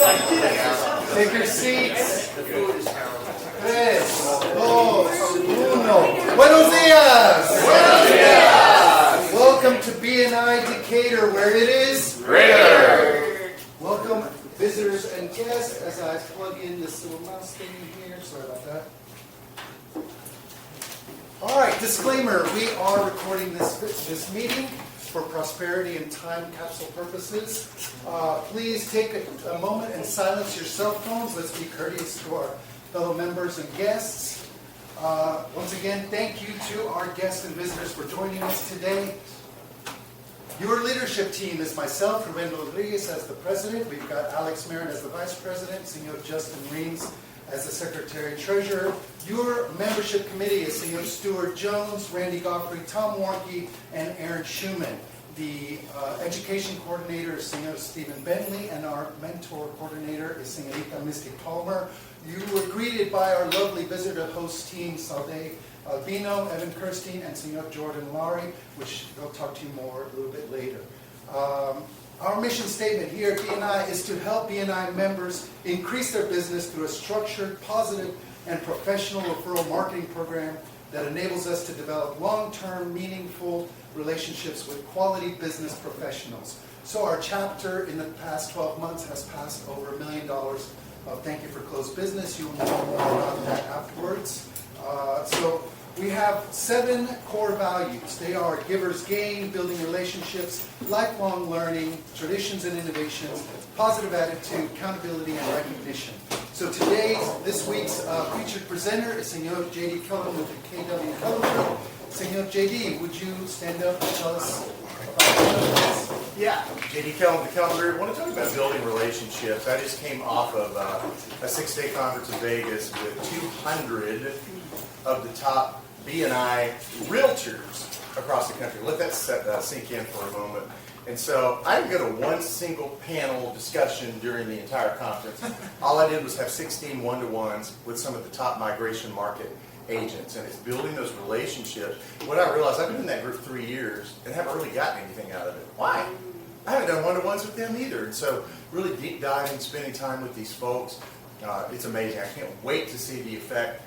Take your seats. Tres, dos, uno. Buenos dias. Buenos dias. Welcome to BNI Decatur, where it is greater. Welcome, visitors and guests, as I plug in this little mouse thing here. Sorry about that. All right, disclaimer. We are recording this meeting for prosperity and time capsule purposes. Please take a moment and silence your cell phones. Let's be courteous to our fellow members and guests. Once again, thank you to our guests and visitors for joining us today. Your leadership team is myself, Ruben Rodriguez, as the president. We've got Alex Marin as the vice president, Senor Justin Reams as the secretary-treasurer. Your membership committee is Senor Stuart Jones, Randy Godfrey, Tom Warnke, and Aaron Schumann. The education coordinator is Senor Stephen Bentley, and our mentor coordinator is Senorita Misty Palmer. You were greeted by our lovely visitor host team, Salde Albino, Evan Kirstein, and Senor Jordan Lowry, which they'll talk to you more a little bit later. Our mission statement here at BNI is to help BNI members increase their business through a structured, positive, and professional referral marketing program that enables us to develop long-term, meaningful relationships with quality business professionals. So our chapter in the past 12 months has passed over $1 million of thank you for closed business. You will know more about that afterwards. So we have 7 core values. They are givers gain, building relationships, lifelong learning, traditions and innovations, positive attitude, accountability, and recognition. So this week's featured presenter is Senor J.D. Kellum with the KW Kellum Group. Senor J.D., would you stand up and tell us about this? Yeah, J.D. Kellum with the Kellum Group. I want to talk about building relationships. I just came off of a 6-day conference in Vegas with 200 of the top BNI realtors across the country. Let that sink in for a moment. And so I didn't go to one single panel discussion during the entire conference. All I did was have 16 one-to-ones with some of the top migration market agents, and it's building those relationships. What I realized, I've been in that group 3 years and haven't really gotten anything out of it. Why? I haven't done one-to-ones with them either. And so really deep diving, spending time with these folks, it's amazing. I can't wait to see the effect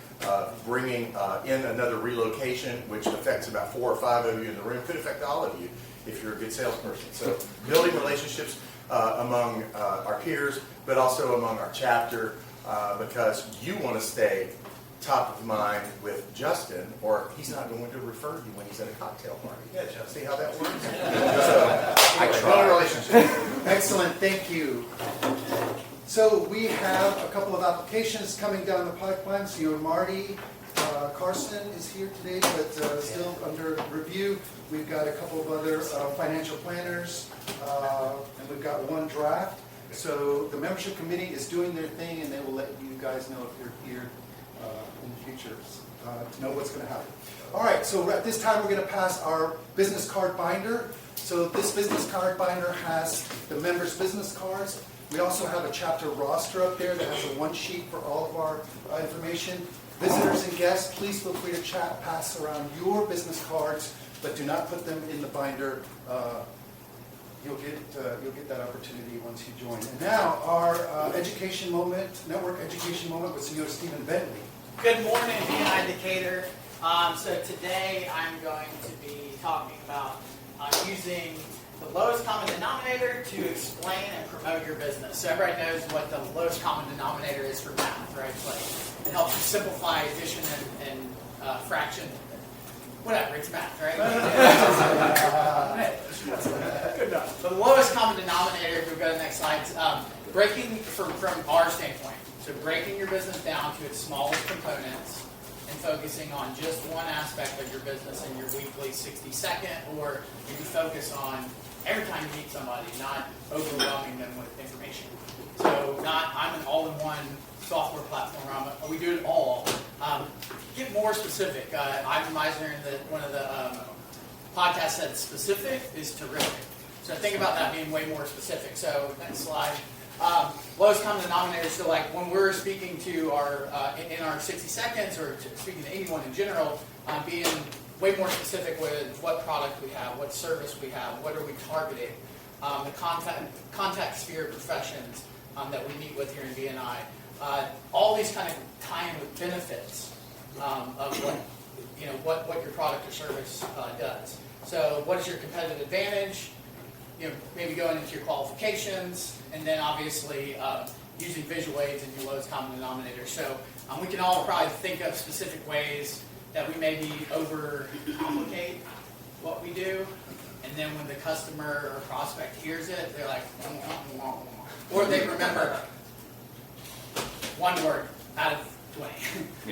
bringing in another relocation, which affects about 4 or 5 of you in the room, could affect all of you if you're a good salesperson. So building relationships among our peers, but also among our chapter, because you want to stay top of mind with Justin, or he's not going to refer you when he's at a cocktail party. Yeah, Justin, see how that works? So, I try. Relationship. Excellent, thank you. So we have a couple of applications coming down the pipeline. Senor Marty Carson is here today, but still under review. We've got a couple of other financial planners, and we've got 1 draft. So the membership committee is doing their thing, and they will let you guys know if you're here in the future to know what's going to happen. All right, so at this time we're going to pass our business card binder. So this business card binder has the members' business cards. We also have a chapter roster up there that has a 1-sheet for all of our information. Visitors and guests, please feel free to pass around your business cards, but do not put them in the binder. You'll get that opportunity once you join. And now our education moment, network education moment with Senor Stephen Bentley. Good morning, BNI Decatur. So today I'm going to be talking about using the lowest common denominator to explain and promote your business. So everybody knows what the lowest common denominator is for math, right? It's like, it helps you simplify addition and fraction. Whatever, it's math, right? Good enough. So the lowest common denominator, if we go to the next slide, breaking from our standpoint. So breaking your business down to its smallest components and focusing on just one aspect of your business in your weekly 60-second, or you can focus on every time you meet somebody, not overwhelming them with information. So I'm an all-in-one software platform. We do it all. Get more specific. Ivan Meisner in one of the podcasts said specific is terrific. So think about that being way more specific. So next slide. Lowest common denominator. So like when we're speaking to our in our 60 seconds or speaking to anyone in general, being way more specific with what product we have, what service we have, what are we targeting, the contact sphere professions, that we meet with here in BNI. All these kind of tie in with benefits of what your product or service does. So what is your competitive advantage? Maybe going into your qualifications, and then obviously using visual aids and your lowest common denominator. So we can all probably think of specific ways that we maybe overcomplicate what we do, and then when the customer or prospect hears it, they're like, or they remember one word out of 20.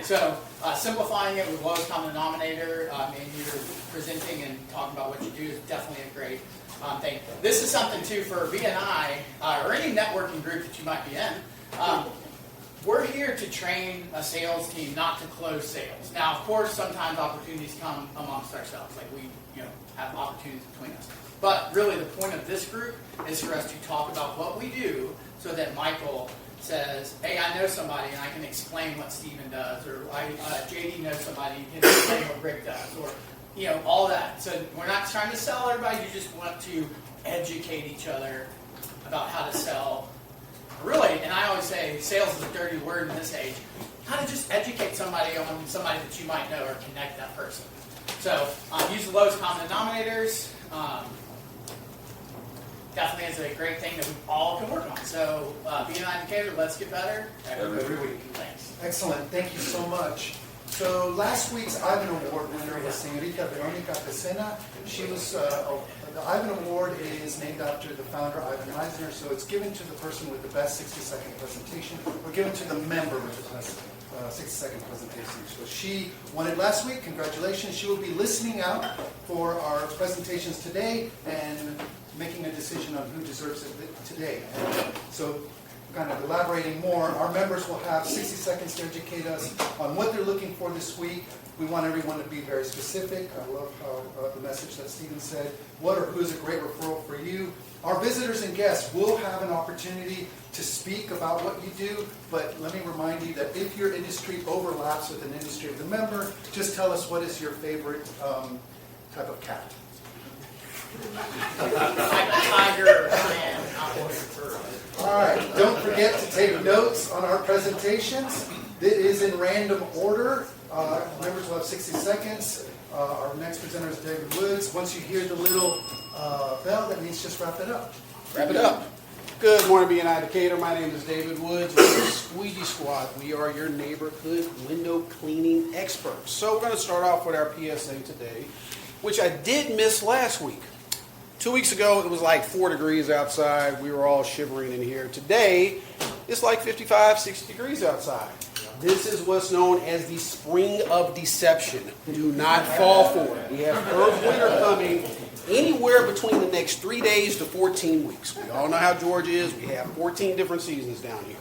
So simplifying it with lowest common denominator, and you're presenting and talking about what you do is definitely a great thing. This is something too for BNI or any networking group that you might be in. We're here to train a sales team, not to close sales. Now, of course, sometimes opportunities come amongst ourselves, like we have opportunities between us. But really, the point of this group is for us to talk about what we do, so that Michael says, "Hey, I know somebody, and I can explain what Steven does," or JD knows somebody, and can explain what Rick does, or all that. So we're not trying to sell everybody. You just want to educate each other about how to sell. Really, and I always say sales is a dirty word in this age. How to just educate somebody on somebody that you might know or connect that person. So use the lowest common denominators. Definitely is a great thing that we all can work on. So BNI Decatur, let's get better every week. Thanks. Excellent. Thank you so much. So last week's Ivan Award winner was Señorita Veronica Pecena. She was the Ivan Award is named after the founder, Ivan Eisner. So it's given to the person with the best 60-second presentation, or given to the member with the best 60-second presentation. So she won it last week. Congratulations. She will be listening out for our presentations today and making a decision on who deserves it today. And so, kind of elaborating more, our members will have 60 seconds to educate us on what they're looking for this week. We want everyone to be very specific. I love how the message that Stephen said, what or who is a great referral for you. Our visitors and guests will have an opportunity to speak about what you do, but let me remind you that if your industry overlaps with an industry of the member, just tell us what is your favorite type of cat. Tiger. All right, don't forget to take notes on our presentations. It is in random order. Members will have 60 seconds. Our next presenter is David Woods. Once you hear the little bell, that means just wrap it up. Wrap it up. Good morning, BNI Decatur. My name is David Woods. We're the Squeegee Squad. We are your neighborhood window cleaning experts. So we're going to start off with our PSA today, which I did miss last week. 2 weeks ago, it was like 4 degrees outside. We were all shivering in here. Today, it's like 55, 60 degrees outside. This is what's known as the spring of deception. Do not fall for it. We have earth winter coming anywhere between the next 3 days to 14 weeks. We all know how Georgia is. We have 14 different seasons down here.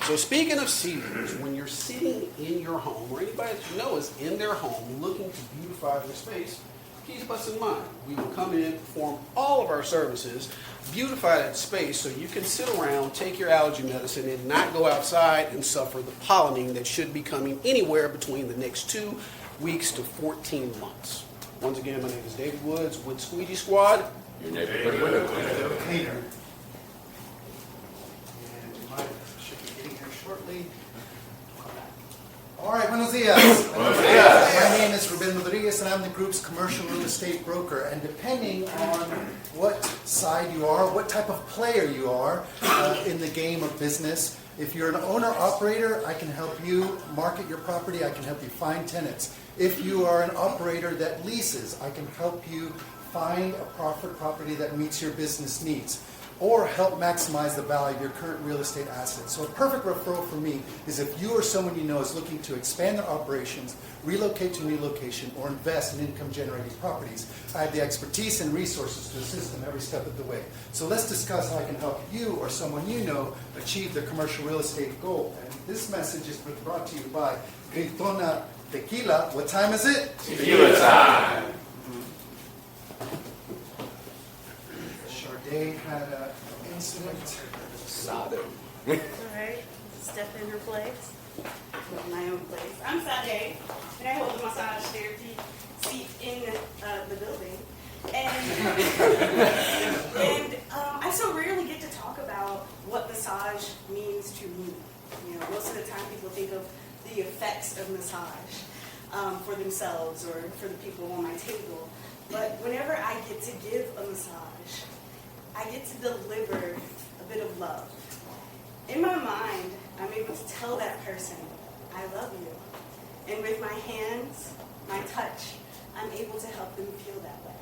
So speaking of seasons, when you're sitting in your home, or anybody that you know is in their home looking to beautify their space, keep us in mind. We will come in, perform all of our services, beautify that space so you can sit around, take your allergy medicine, and not go outside and suffer the pollinating that should be coming anywhere between the next 2 weeks to 14 months. Once again, my name is David Woods with Squeegee Squad. Your neighborhood window cleaner. And Mike should be getting here shortly. All right, buenos dias. My name is Ruben Rodriguez, and I'm the group's commercial real estate broker. And depending on what side you are, what type of player you are in the game of business, if you're an owner-operator, I can help you market your property. I can help you find tenants. If you are an operator that leases, I can help you find a profit property that meets your business needs, or help maximize the value of your current real estate assets. So a perfect referral for me is if you or someone you know is looking to expand their operations, relocate to a new location, or invest in income-generating properties. I have the expertise and resources to assist them every step of the way. So let's discuss how I can help you or someone you know achieve their commercial real estate goal. And this message is brought to you by Gritona Tequila. What time is it? Tequila time. Charday had an incident. Alright, step in her place. My own place. I'm Sade, and I hold the massage therapy seat in the building. And I so rarely get to talk about what massage means to me. You know, most of the time people think of the effects of massage for themselves or for the people on my table. But whenever I get to give a massage, I get to deliver a bit of love. In my mind, I'm able to tell that person, I love you. And with my hands, my touch, I'm able to help them feel that way.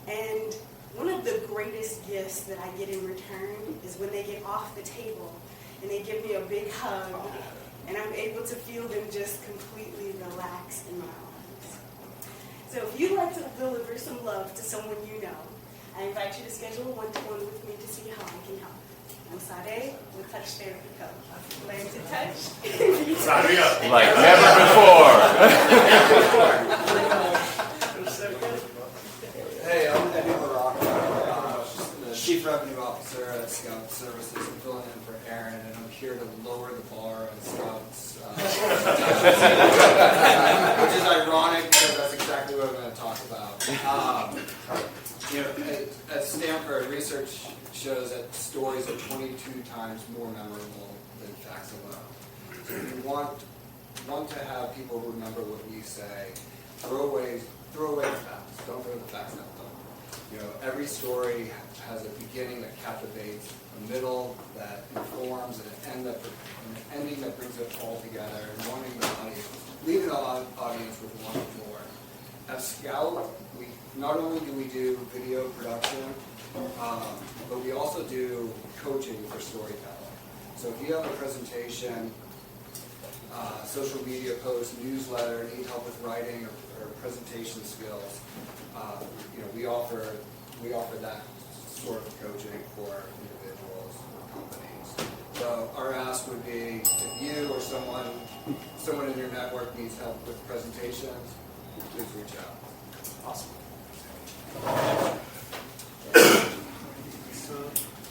And one of the greatest gifts that I get in return is when they get off the table and they give me a big hug, and I'm able to feel them just completely relax in my arms. So if you'd like to deliver some love to someone you know, I invite you to schedule a one-to-one with me to see how I can help. I'm Sade with Touch Therapy Co. Learn to touch. Sign me up. Like never before. Hey, I'm Eddie LaRocca, the Chief Revenue Officer at Scout Services. I'm filling in for Aaron, and I'm here to lower the bar on Scouts. Which is ironic because that's exactly what I'm going to talk about. At Stanford, research shows that stories are 22 times more memorable than facts alone. So if you want to have people remember what we say, throw away the facts. Don't throw the facts out though. Every story has a beginning that captivates, a middle that informs, and an ending that brings it all together, and leaving the audience with wanting more. At Scout, not only do we do video production, but we also do coaching for storytelling. So if you have a presentation, social media post, newsletter, need help with writing or presentation skills, we offer that sort of coaching for individuals or companies. So our ask would be if you or someone in your network needs help with presentations, please reach out. Awesome.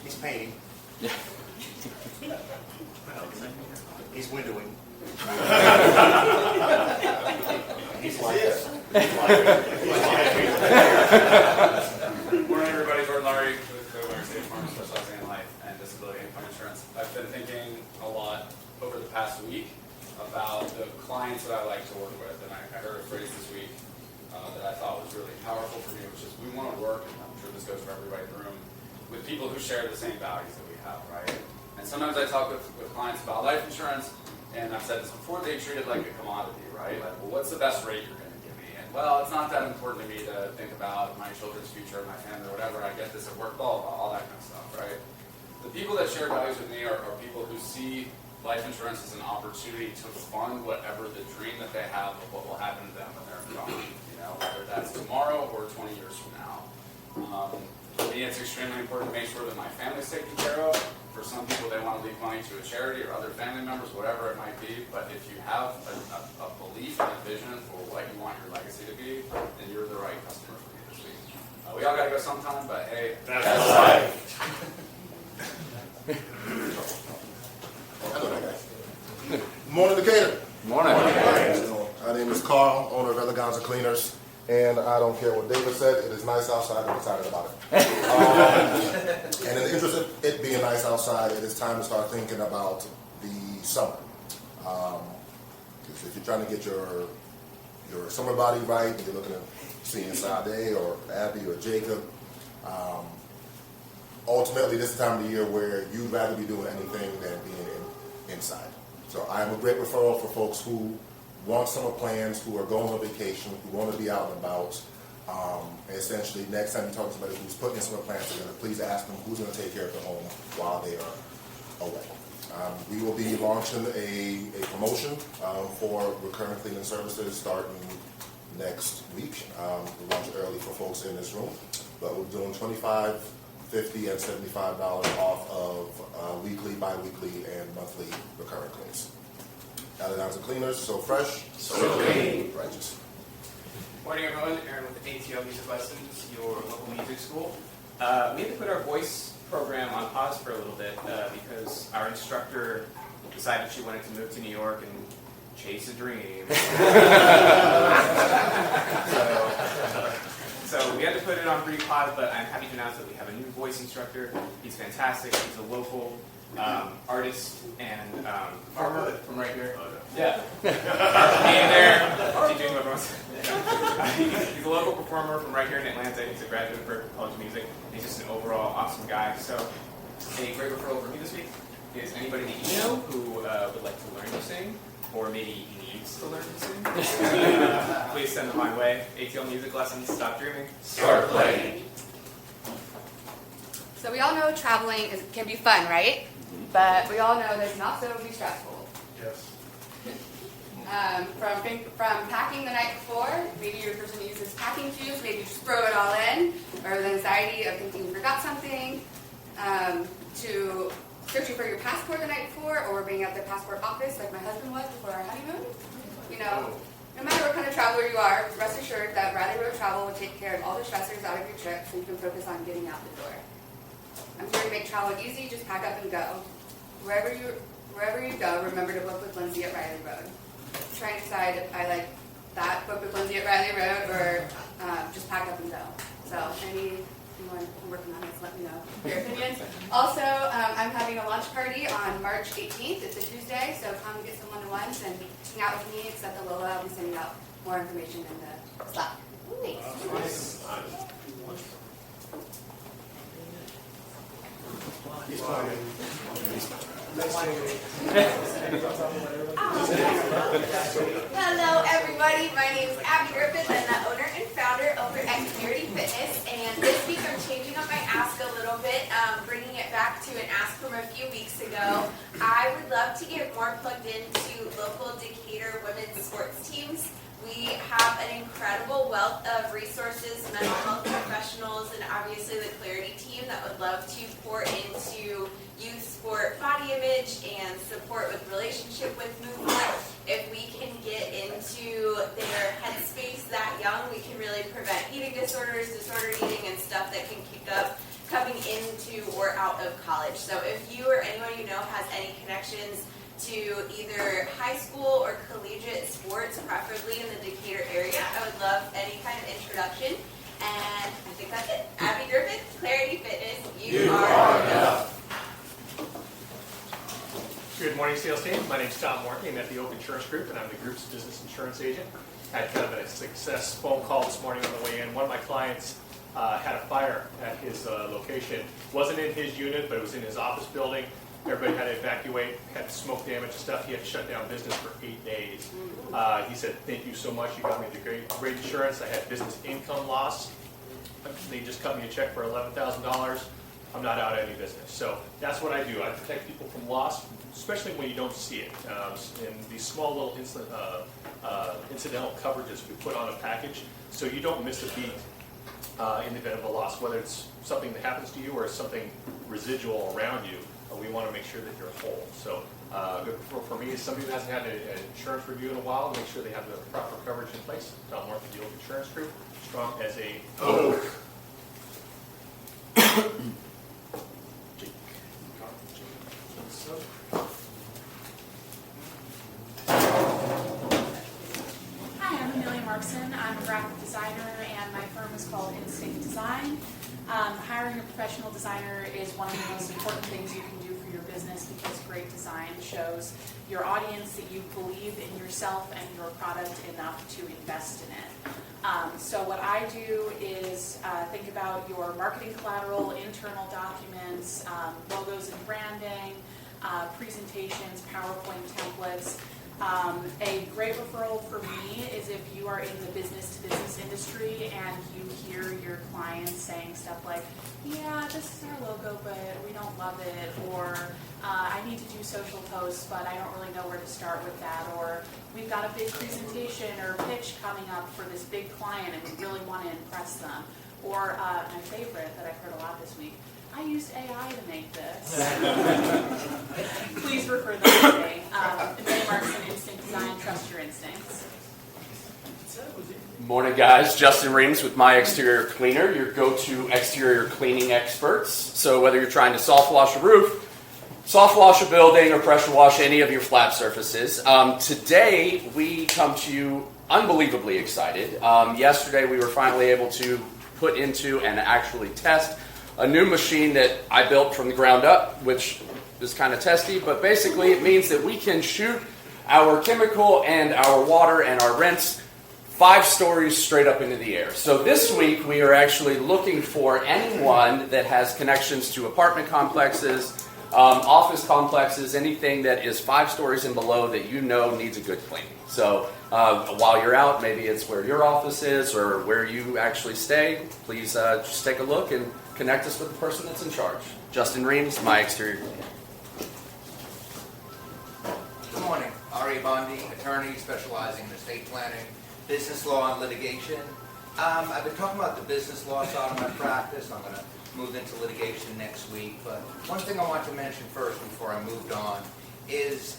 He's painting. He's windowing. He's like this. Morning, everybody. Jordan Laurie with Co-Winner State Farm, specializing in life and disability income insurance. I've been thinking a lot over the past week about the clients that I like to work with, and I heard a phrase this week that I thought was really powerful for me, which is we want to work, and I'm sure this goes for everybody in the room, with people who share the same values that we have, right? And sometimes I talk with clients about life insurance, and I've said this before, they treat it like a commodity, right? Like, well, what's the best rate you're going to give me? And, well, it's not that important to me to think about my children's future, my family, or whatever. I get this at work, blah, blah, blah, all that kind of stuff, right? The people that share values with me are people who see life insurance as an opportunity to fund whatever the dream that they have of what will happen to them when they're gone, whether that's tomorrow or 20 years from now. For me, it's extremely important to make sure that my family's taken care of. For some people, they want to leave money to a charity or other family members, whatever it might be. But if you have a belief and a vision for what you want your legacy to be, then you're the right customer for me this week. We all got to go sometime, but hey, That's life. Hello there, guys. Morning, Decatur. Morning. My name is Carl, owner of Eleganza Cleaners, and I don't care what David said. It is nice outside. I'm excited about it. And in the interest of it being nice outside, it is time to start thinking about the summer. Because if you're trying to get your summer body right, and you're looking at seeing Sade or Abby or Jacob, ultimately this is the time of the year where you'd rather be doing anything than being inside. So I am a great referral for folks who want summer plans, who are going on vacation, who want to be out and about. And essentially, next time you talk to somebody who's putting in summer plans together, please ask them who's going to take care of the home while they are away. We will be launching a promotion for recurring cleaning services starting next week. We'll launch it early for folks in this room, but we're doing $25, $50, and $75 off of weekly, bi-weekly, and monthly recurring cleans. Eleganza Cleaners, so fresh, so clean, righteous. Morning, everyone. Aaron with the ATL Music Lessons, your local music school. We had to put our voice program on pause for a little bit because our instructor decided she wanted to move to New York and chase a dream. So we had to put it on pre-pod, but I'm happy to announce that we have a new voice instructor. He's fantastic. He's a local artist and farmer from right here. Yeah. Being there, doing what wants. He's a local performer from right here in Atlanta. He's a graduate of Berklee College of Music. He's just an overall awesome guy. So a great referral for me this week is anybody that you know who would like to learn to sing, or maybe needs to learn to sing. Please send them my way. ATL Music Lessons. Stop dreaming. Start playing. So we all know traveling can be fun, right? But we all know that it can also be stressful. Yes. From packing the night before, maybe you're a person who uses packing cubes, maybe just throw it all in, or the anxiety of thinking you forgot something, to searching for your passport the night before, or being at the passport office like my husband was before our honeymoon. You know, no matter what kind of traveler you are, rest assured that Bradley Road Travel will take care of all the stressors out of your trip so you can focus on getting out the door. I'm here to make travel easy, just pack up and go. Wherever you go, remember to book with Lindsay at Riley Road. Try and decide if I like that, book with Lindsay at Riley Road, or just pack up and go. So anyone working on this, let me know your opinions. Also, I'm having a launch party on March 18th. It's a Tuesday, so come get some one-to-ones and hang out with me, accept the Lola. I'll be sending out more information in the Slack. Thanks. Hello, everybody. My name is Abby Griffith. I'm the owner and founder over at Security Fitness. And this week I'm changing up my ask a little bit, bringing it back to an ask from a few weeks ago. I would love to get more plugged into local Decatur women's sports teams. We have an incredible wealth of resources, mental health professionals, and obviously the Clarity team that would love to pour into youth sport body image and support with relationship with movement. If we can get into their headspace that young, we can really prevent eating disorders, disordered eating, and stuff that can kick up coming into or out of college. So if you or anyone you know has any connections to either high school or collegiate sports, preferably in the Decatur area, I would love any kind of introduction. And I think that's it. Abby Griffith, Clarity Fitness, you are enough. Good morning, sales team. My name is Tom Morkey. I'm at the Oak Insurance Group, and I'm the group's business insurance agent. Had kind of a success phone call this morning on the way in. One of my clients had a fire at his location. Wasn't in his unit, but it was in his office building. Everybody had to evacuate, had smoke damage and stuff. He had to shut down business for 8 days. He said, "Thank you so much. You got me the great insurance. I had business income loss. They just cut me a check for $11,000. I'm not out of any business." So that's what I do. I protect people from loss, especially when you don't see it. And these small little incidental coverages we put on a package so you don't miss a beat in the event of a loss, whether it's something that happens to you or something residual around you. We want to make sure that you're whole. So good for me is somebody who hasn't had an insurance review in a while, make sure they have the proper coverage in place. Tom Morphy, the Oak Insurance Group, strong as a oak. Hi, I'm Amelia Markson. I'm a graphic designer, and my firm is called Instinct Design. Hiring a professional designer is one of the most important things you can do for your business because great design shows your audience that you believe in yourself and your product enough to invest in it. So what I do is think about your marketing collateral, internal documents, logos and branding, presentations, PowerPoint templates. A great referral for me is if you are in the business-to-business industry and you hear your clients saying stuff like, "Yeah, this is our logo, but we don't love it," or "I need to do social posts, but I don't really know where to start with that," or "We've got a big presentation or pitch coming up for this big client and we really want to impress them," or my favorite that I've heard a lot this week, "I used AI to make this." Please refer them to me. Amelia Markson, Instinct Design, trust your instincts. Morning, guys. Justin Rings with My Exterior Cleaner, your go-to exterior cleaning experts. So whether you're trying to soft wash a roof, soft wash a building, or pressure wash any of your flat surfaces, today we come to you unbelievably excited. Yesterday we were finally able to put into and actually test a new machine that I built from the ground up, which is kind of testy, but basically it means that we can shoot our chemical and our water and our rinse 5 stories straight up into the air. So this week we are actually looking for anyone that has connections to apartment complexes, office complexes, anything that is 5 stories and below that you know needs a good cleaning. So while you're out, maybe it's where your office is or where you actually stay, please just take a look and connect us with the person that's in charge. Justin Reams, my exterior cleaner. Good morning. Ari Bondi, attorney specializing in estate planning, business law, and litigation. I've been talking about the business law side of my practice. I'm going to move into litigation next week. But one thing I want to mention first before I moved on is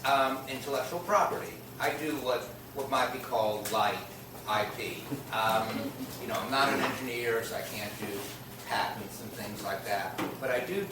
intellectual property. I do what might be called light IP. I'm not an engineer, so I can't do patents and things like that. But I do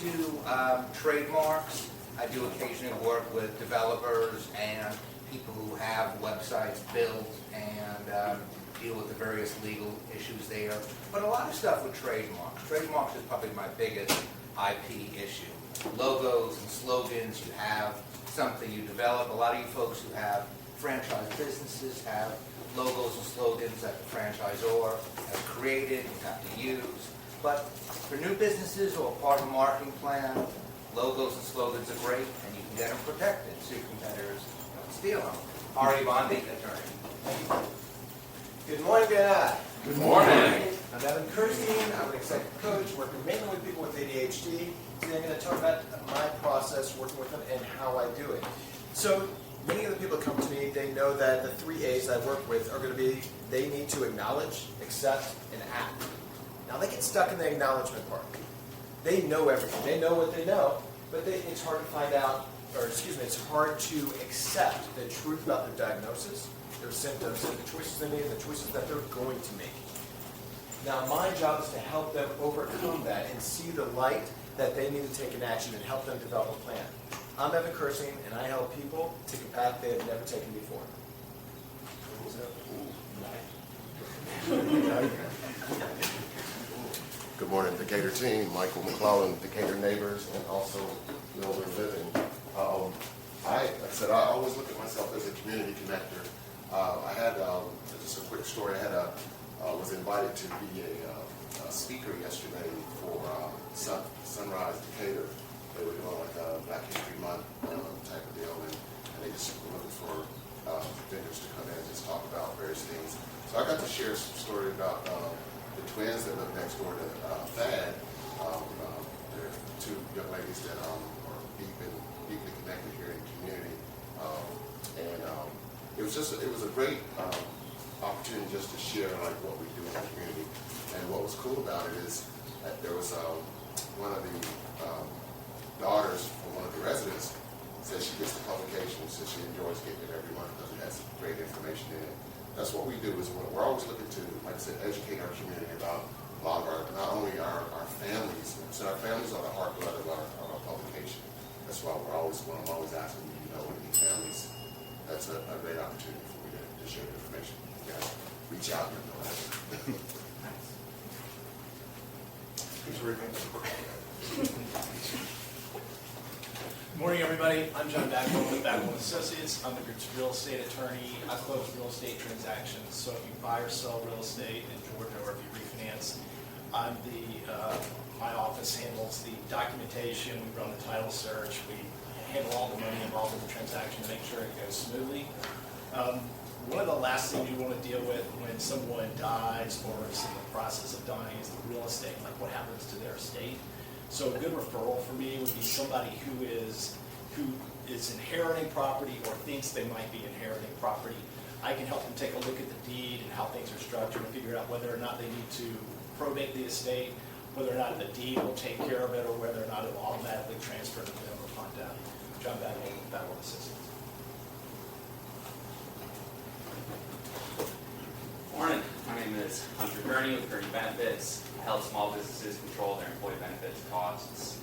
trademarks. I do occasionally work with developers and people who have websites built and deal with the various legal issues there. But a lot of stuff with trademarks. Trademarks is probably my biggest IP issue. Logos and slogans, you have something you develop. A lot of you folks who have franchise businesses have logos and slogans that the franchisor has created and have to use. But for new businesses or part of a marketing plan, logos and slogans are great, and you can get them protected so your competitors don't steal them. Ari Bondi, attorney. Good morning, BNI. Good morning. I'm Evan Kirstein. I'm an executive coach working mainly with people with ADHD. Today I'm going to talk about my process working with them and how I do it. So many of the people that come to me, they know that the 3 A's I work with are going to be, they need to acknowledge, accept, and act. Now they get stuck in the acknowledgement part. They know everything. They know what they know, but it's hard to find out, it's hard to accept the truth about their diagnosis, their symptoms, and the choices they made, and the choices that they're going to make. Now, my job is to help them overcome that and see the light that they need to take in action and help them develop a plan. I'm Evan Kirstein, and I help people take a path they have never taken before. Good morning, Decatur team. Michael McClellan, Decatur neighbors, and also Builder Living. Like I said, I always look at myself as a community connector. I had just a quick story. I was invited to be a speaker yesterday for Sunrise Decatur. They were doing like a Black History Month type of deal, and they just were looking for vendors to come in and just talk about various things. So I got to share some story about the twins that live next door to Thad. They're 2 young ladies that are deeply connected here in the community, and it was a great opportunity just to share like what we do in the community. And what was cool about it is that there was one of the daughters from one of the residents says she gets the publication, says she enjoys getting it every month because it has great information in it. That's what we do is we're always looking to, like I said, educate our community about a lot of not only our families, so our families are the heartblood of our publication. That's why I'm always asking, you know, any families, that's a great opportunity for me to share the information. You guys reach out and know that. Good morning, everybody. I'm John Backbone with Backbone Associates. I'm the group's real estate attorney. I close real estate transactions. So if you buy or sell real estate in Georgia or if you refinance, my office handles the documentation, we run the title search, we handle all the money involved in the transaction to make sure it goes smoothly. One of the last things you want to deal with when someone dies or is in the process of dying is the real estate, like what happens to their estate. So a good referral for me would be somebody who is inheriting property or thinks they might be inheriting property. I can help them take a look at the deed and how things are structured and figure out whether or not they need to probate the estate, whether or not the deed will take care of it, or whether or not it will automatically transfer to them upon death. John Bagley with Bagley Assistance. Morning, my name is Hunter Gurney with Gurney Benefits. I help small businesses control their employee benefits costs.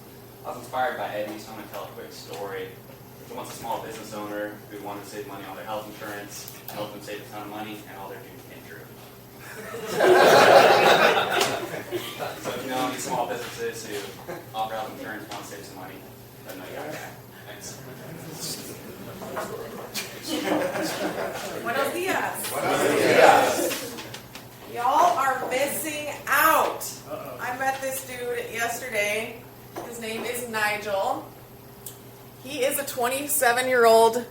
I was inspired by Eddie, so I'm going to tell a quick story. Once a small business owner who wanted to save money on their health insurance, I helped them save a ton of money, and all their dues came true. So if you know any small businesses who offer health insurance, want to save some money, then I got that. Thanks. Buenos dias. Buenos dias. Y'all are missing out. I met this dude yesterday. His name is Nigel. He is a 27-year-old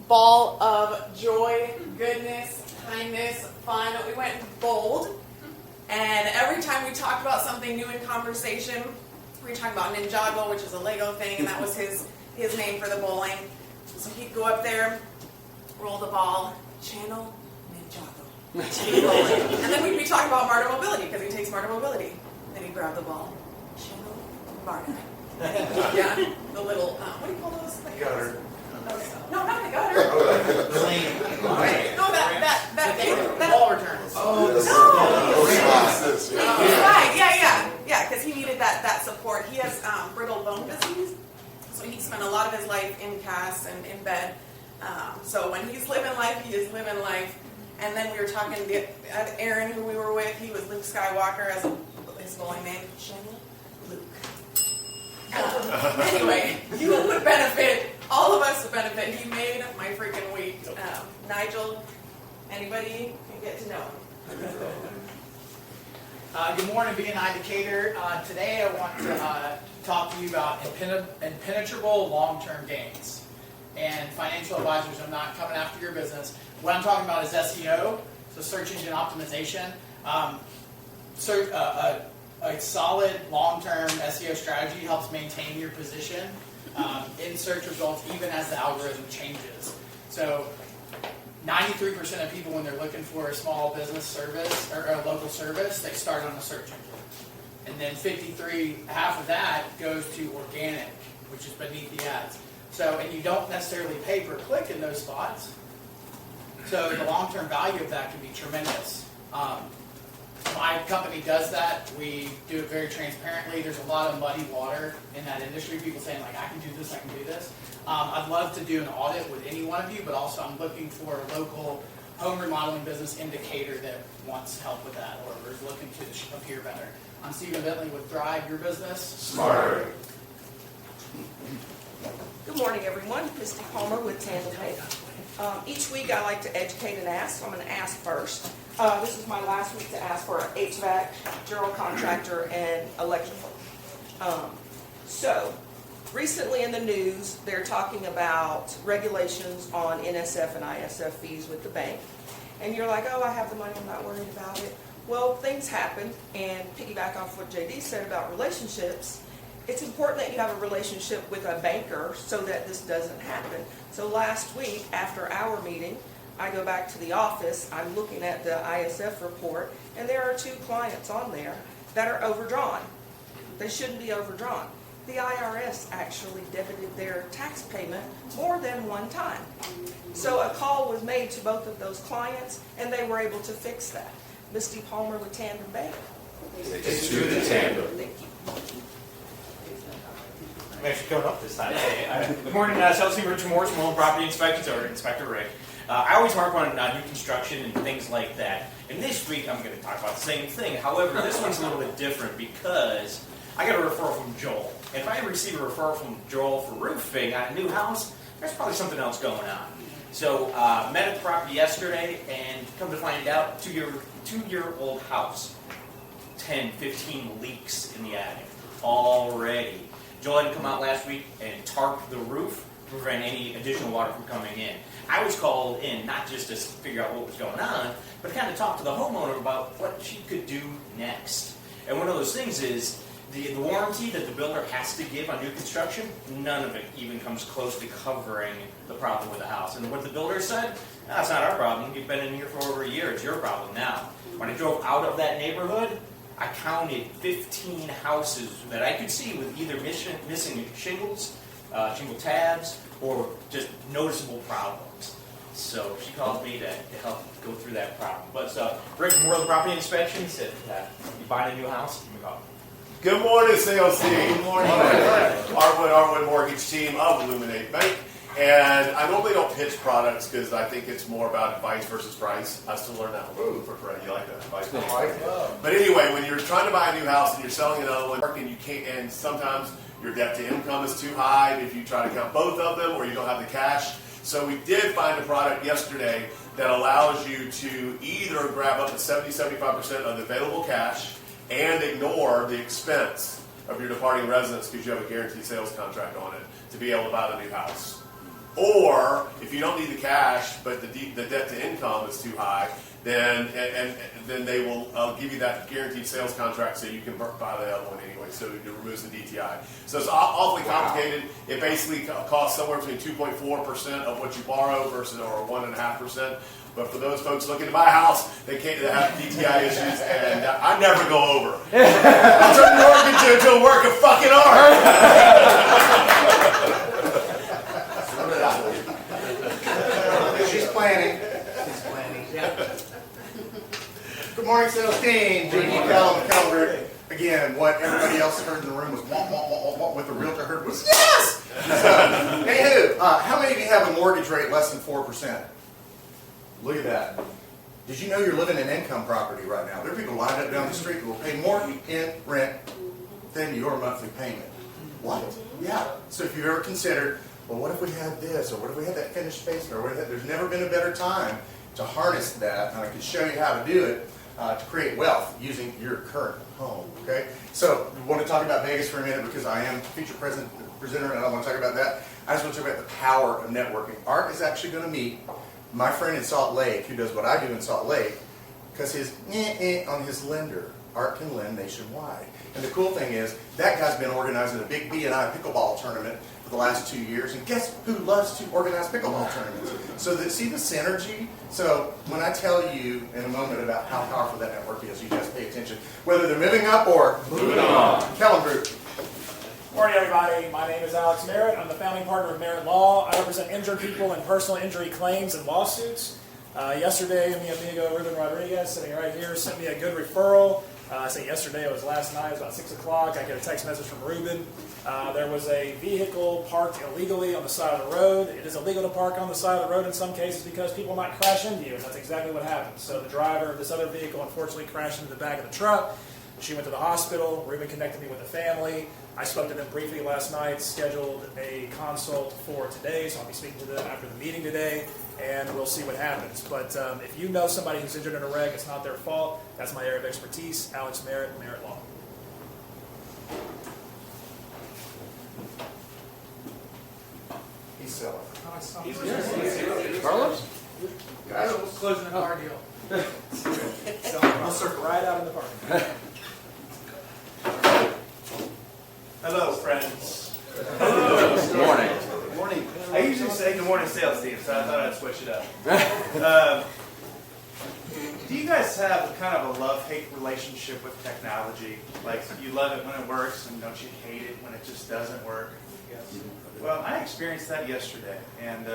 ball of joy, goodness, kindness, fun. We went bold. And every time we talked about something new in conversation, we were talking about Ninjago, which is a Lego thing, and that was his name for the bowling. So he'd go up there, roll the ball, channel Ninjago. And then we'd be talking about Marta Mobility, because he takes Marta Mobility. Then he'd grab the ball, channel Marta. Yeah, the little, what do you call those things? Gutter. No, not the gutter. No, that Ball returns. Right, yeah, because he needed that support. He has brittle bone disease, so he spent a lot of his life in casts and in bed. So when he's living life, he is living life. And then we were talking to Aaron, who we were with. He was Luke Skywalker as his bowling name. Luke. Anyway, you would benefit. All of us would benefit. He made my freaking week. Nigel, anybody can get to know him. Good morning, BNI Decatur. Today I want to talk to you about impenetrable long-term gains. And financial advisors, I'm not coming after your business. What I'm talking about is SEO, so search engine optimization. A solid long-term SEO strategy helps maintain your position in search results even as the algorithm changes. So 93% of people, when they're looking for a small business service or a local service, they start on a search engine. And then half of that goes to organic, which is beneath the ads. So, and you don't necessarily pay per click in those spots. So the long-term value of that can be tremendous. My company does that. We do it very transparently. There's a lot of muddy water in that industry. People saying like, I can do this, I can do this. I'd love to do an audit with any one of you, but also I'm looking for a local home remodeling business in Decatur that wants help with that or is looking to appear better. I'm Stephen Bentley with Thrive Your Business. Smarter. Good morning, everyone. Misty Palmer with Tandem Hay. Each week I like to educate and ask, so I'm going to ask first. This is my last week to ask for HVAC, general contractor, and electrical. So, recently in the news, they're talking about regulations on NSF and ISF fees with the bank. And you're like, oh, I have the money, I'm not worried about it. Well, things happen, and piggyback off what JD said about relationships, it's important that you have a relationship with a banker so that this doesn't happen. So last week, after our meeting, I go back to the office, I'm looking at the ISF report, and there are 2 clients on there that are overdrawn. They shouldn't be overdrawn. The IRS actually debited their tax payment more than one time. So a call was made to both of those clients, and they were able to fix that. Misty Palmer with Tandem Bank. It's to the tandem. Thank you. I'm actually coming up this time. Good morning, Chelsea Richard Morris from Home Property Inspections, or Inspector Rick. I always harp on new construction and things like that. And this week I'm going to talk about the same thing. However, this one's a little bit different because I got a referral from Joel. And if I receive a referral from Joel for roofing on a new house, there's probably something else going on. So met at the property yesterday and come to find out, two-year-old house, 10, 15 leaks in the attic already. Joel had to come out last week and tarp the roof to prevent any additional water from coming in. I was called in not just to figure out what was going on, but to kind of talk to the homeowner about what she could do next. And one of those things is the warranty that the builder has to give on new construction, none of it even comes close to covering the problem with the house. And what the builder said, that's not our problem. You've been in here for over a year. It's your problem now. When I drove out of that neighborhood, I counted 15 houses that I could see with either missing shingles, shingle tabs, or just noticeable problems. So she called me to help go through that problem. But Rick from World Property Inspection, he said, you buying a new house? Give me a call. Good morning, CLC. Good morning. Artwood Mortgage Team of Illuminate Bank And I normally don't pitch products because I think it's more about advice versus price. I still learn that. Ooh, for Fred, you like that advice? I like it. But anyway, when you're trying to buy a new house and you're selling another one, and you can't, and sometimes your debt to income is too high if you try to count both of them, or you don't have the cash. So we did find a product yesterday that allows you to either grab up to 70-75% of the available cash and ignore the expense of your departing residence because you have a guaranteed sales contract on it to be able to buy the new house. Or if you don't need the cash, but the debt to income is too high, then they will give you that guaranteed sales contract so you can buy the other one anyway. So it removes the DTI. So it's awfully complicated. It basically costs somewhere between 2.4% of what you borrow versus or 1.5%. But for those folks looking to buy a house, they have DTI issues, and I never go over. I turn the mortgage into a work of fucking art. She's planning. Good morning, sales team. JD Calvert. Again, what everybody else heard in the room was wah, wah, wah, wah, wah. What the realtor heard was yes! Anywho, how many of you have a mortgage rate less than 4%? Look at that. Did you know you're living in income property right now? There are people lined up down the street who will pay more in rent than your monthly payment. What? Yeah. So if you've ever considered, well, what if we had this, or what if we had that finished basement, or what if that, there's never been a better time to harness that, and I can show you how to do it to create wealth using your current home. Okay. So we want to talk about Vegas for a minute because I am feature presenter, and I don't want to talk about that. I just want to talk about the power of networking. Art is actually going to meet my friend in Salt Lake, who does what I do in Salt Lake, because his on his lender, Art can lend nationwide. And the cool thing is, that guy's been organizing a big BNI pickleball tournament for the last 2 years, and guess who loves to organize pickleball tournaments? So see the synergy? So when I tell you in a moment about how powerful that network is, you just pay attention. Whether they're moving up or moving on. Kellum Group. Morning, everybody. My name is Alex Merritt. I'm the founding partner of Merritt Law. I represent injured people in personal injury claims and lawsuits. Yesterday, mi amigo Ruben Rodriguez, sitting right here, sent me a good referral. I say yesterday, it was last night, it was about 6 o'clock. I get a text message from Ruben. There was a vehicle parked illegally on the side of the road. It is illegal to park on the side of the road in some cases because people might crash into you, and that's exactly what happened. So the driver of this other vehicle unfortunately crashed into the back of the truck. She went to the hospital. Ruben connected me with the family. I spoke to them briefly last night, scheduled a consult for today, so I'll be speaking to them after the meeting today, and we'll see what happens. But if you know somebody who's injured in a wreck, it's not their fault. That's my area of expertise. Alex Merritt, Merritt Law. He's selling. Carlos? Guys, Closing the car deal. We'll circle right out in the parking. Hello, friends. Good morning. Good morning. I usually say good morning, sales team, so I thought I'd switch it up. Do you guys have kind of a love-hate relationship with technology? Like, you love it when it works, and don't you hate it when it just doesn't work? Yes. Well, I experienced that yesterday, and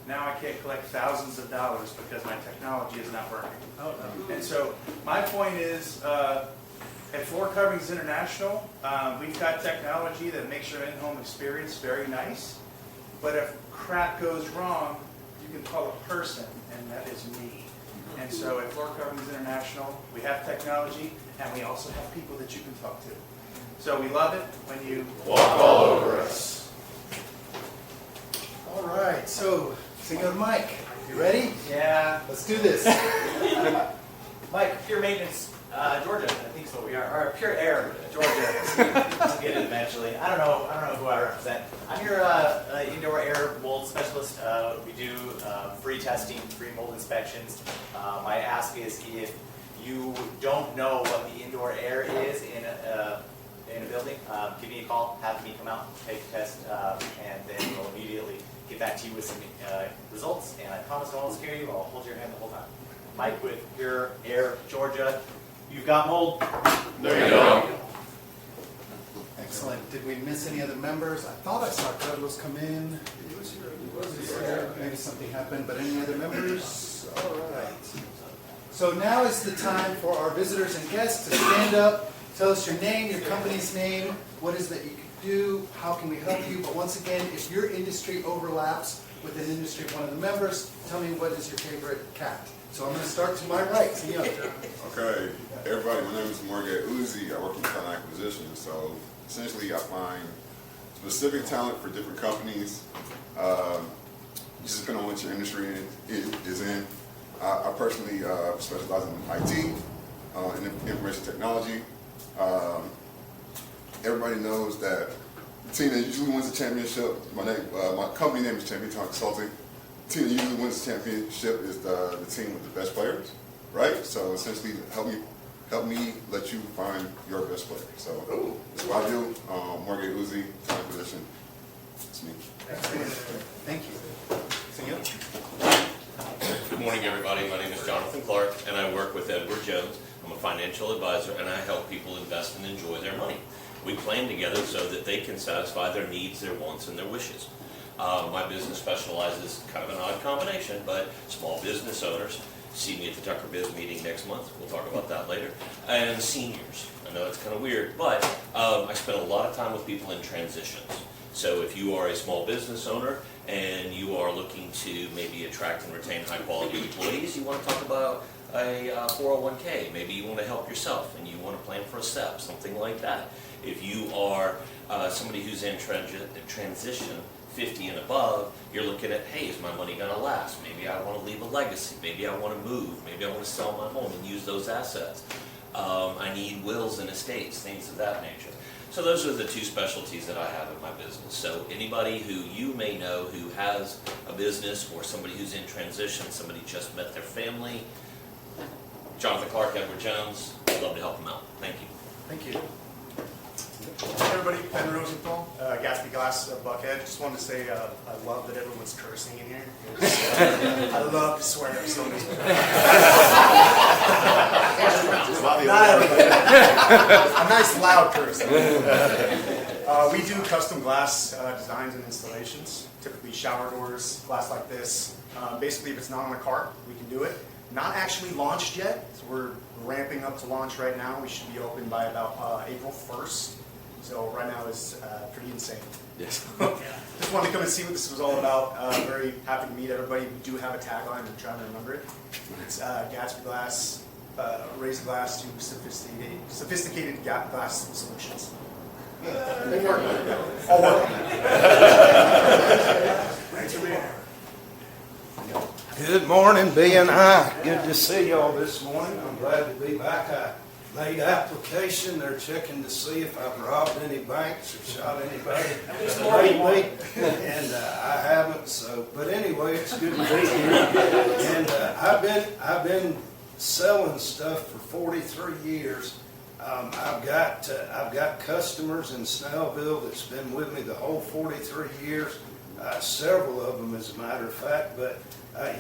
now I can't collect thousands of dollars because my technology is not working. Oh, no. And so my point is, at Floor Coverings International, we've got technology that makes your in-home experience very nice. But if crap goes wrong, you can call a person, and that is me. And so at Floor Coverings International, we have technology, and we also have people that you can talk to. So we love it when you walk all over us. All right, so go to Mike. You ready? Yeah. Let's do this. Mike, Pure Maintenance, Georgia, I think is what we are. Or Pure Air, Georgia. I'll get it eventually. I don't know who I represent. I'm your indoor air mold specialist. We do free testing, free mold inspections. My ask is if you don't know what the indoor air is in a building, give me a call, have me come out, take a test, and then we'll immediately get back to you with some results. And I promise I won't scare you. I'll hold your hand the whole time. Mike with Pure Air, Georgia. You've got mold. There you go. Excellent. Did we miss any other members? I thought I saw Carlos come in. He was here. Maybe something happened, but any other members? All right. So now is the time for our visitors and guests to stand up, tell us your name, your company's name. What is that? do, how can we help you? But once again, if your industry overlaps with an industry of one of the members, tell me what is your favorite cat. So I'm going to start to my right. See you. Okay, everybody, my name is Morgan Uzi. I work in talent acquisition. So essentially, I find specific talent for different companies. Just depending on what your industry is in. I personally specialize in IT, in information technology. Everybody knows that the team that usually wins the championship, my company name is Champion Talent Consulting. The team that usually wins the championship is the team with the best players, right? So essentially, help me let you find your best player. So that's what I do. Morgan Uzi, talent acquisition. It's me. Thank you. Good morning, everybody. My name is Jonathan Clark, and I work with Edward Jones. I'm a financial advisor, and I help people invest and enjoy their money. We plan together so that they can satisfy their needs, their wants, and their wishes. My business specializes, kind of an odd combination, but small business owners. See me at the Tucker Biz meeting next month. We'll talk about that later. And seniors. I know it's kind of weird, but I spend a lot of time with people in transitions. So if you are a small business owner and you are looking to maybe attract and retain high-quality employees, you want to talk about a 401k. Maybe you want to help yourself and you want to plan for a SEP, something like that. If you are somebody who's in transition, 50 and above, you're looking at, hey, is my money going to last? Maybe I want to leave a legacy. Maybe I want to move. Maybe I want to sell my home and use those assets. I need wills and estates, things of that nature. So those are the two specialties that I have in my business. So anybody who you may know who has a business or somebody who's in transition, somebody just met their family, Jonathan Clark, Edward Jones, I'd love to help them out. Thank you. Thank you. Hey everybody, Ben Rosenthal, Gatsby Glass, Buckhead. Just wanted to say I love that everyone's cursing in here. I love to swear at somebody. Not everybody. A nice loud cursing. We do custom glass designs and installations, typically shower doors, glass like this. Basically, if it's not on a cart, we can do it. Not actually launched yet, so we're ramping up to launch right now. We should be open by about April 1st. So right now is pretty insane. Yes. Just wanted to come and see what this was all about. Very happy to meet everybody. We do have a tagline. I'm trying to remember it. It's Gatsby Glass, raised glass to sophisticated glass solutions. We'll work on it. I'll work on it. Thanks for being here. Good morning, BNI. Good to see y'all this morning. I'm glad to be back. I made application. They're checking to see if I've robbed any banks or shot anybody lately, and I haven't. So, but anyway, it's good to be here. And I've been selling stuff for 43 years. I've got customers in Snellville that's been with me the whole 43 years. Several of them, as a matter of fact, but.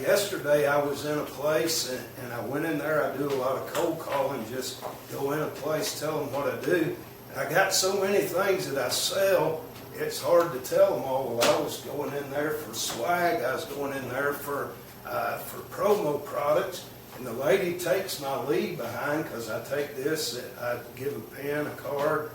Yesterday I was in a place and I went in there. I do a lot of cold calling, just go in a place, tell them what I do. And I got so many things that I sell, it's hard to tell them all. Well, I was going in there for swag. I was going in there for promo products. And the lady takes my lead behind because I take this, I give a pen, a card,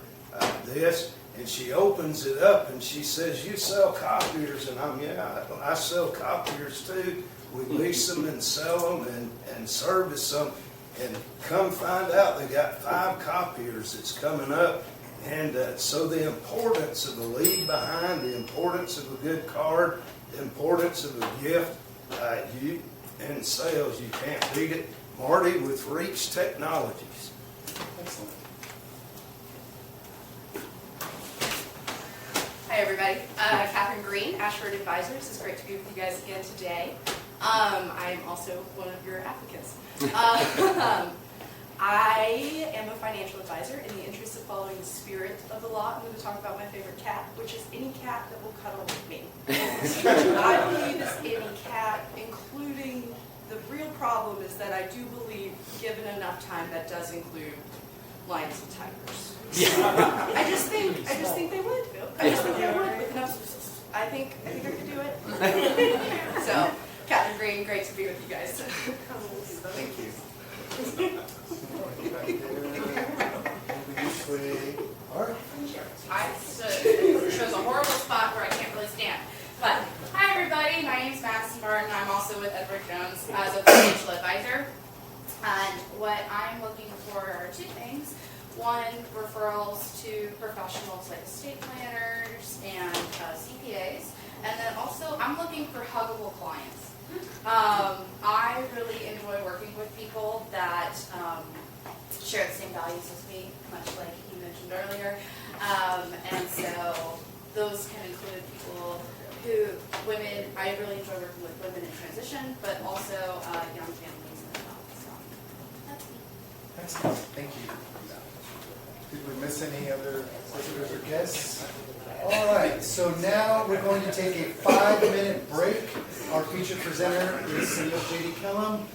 this. And she opens it up and she says, "You sell copiers?" And I sell copiers too. We lease them and sell them and service them. And come find out, they got 5 copiers that's coming up. And so the importance of the lead behind, the importance of a good card, the importance of a gift, you in sales, you can't beat it. Marty with Reach Technologies. Excellent. Hi everybody, Catherine Green, Ashford Advisors. It's great to be with you guys again today. I'm also one of your applicants. I am a financial advisor. In the interest of following the spirit of the law, I'm going to talk about my favorite cat, which is any cat that will cuddle with me. I believe it's any cat, including the real problem is that I do believe, given enough time, that does include lions and tigers. I just think they would. I just think they would with enough. I think I could do it. So, Catherine Green, great to be with you guys. Thank you. All right. I chose a horrible spot where I can't really stand. But hi everybody, my name is Madison Barton. I'm also with Edward Jones as a financial advisor. And what I'm looking for are two things. One, referrals to professionals like estate planners and CPAs. And then also, I'm looking for huggable clients. I really enjoy working with people that share the same values as me, much like you mentioned earlier. And so those can include people women, I really enjoy working with women in transition, but also young families as well. So that's me. Excellent. Thank you. Did we miss any other visitors or guests? All right, so now we're going to take a 5-minute break. Our featured presenter is Senor J.D. Kellum.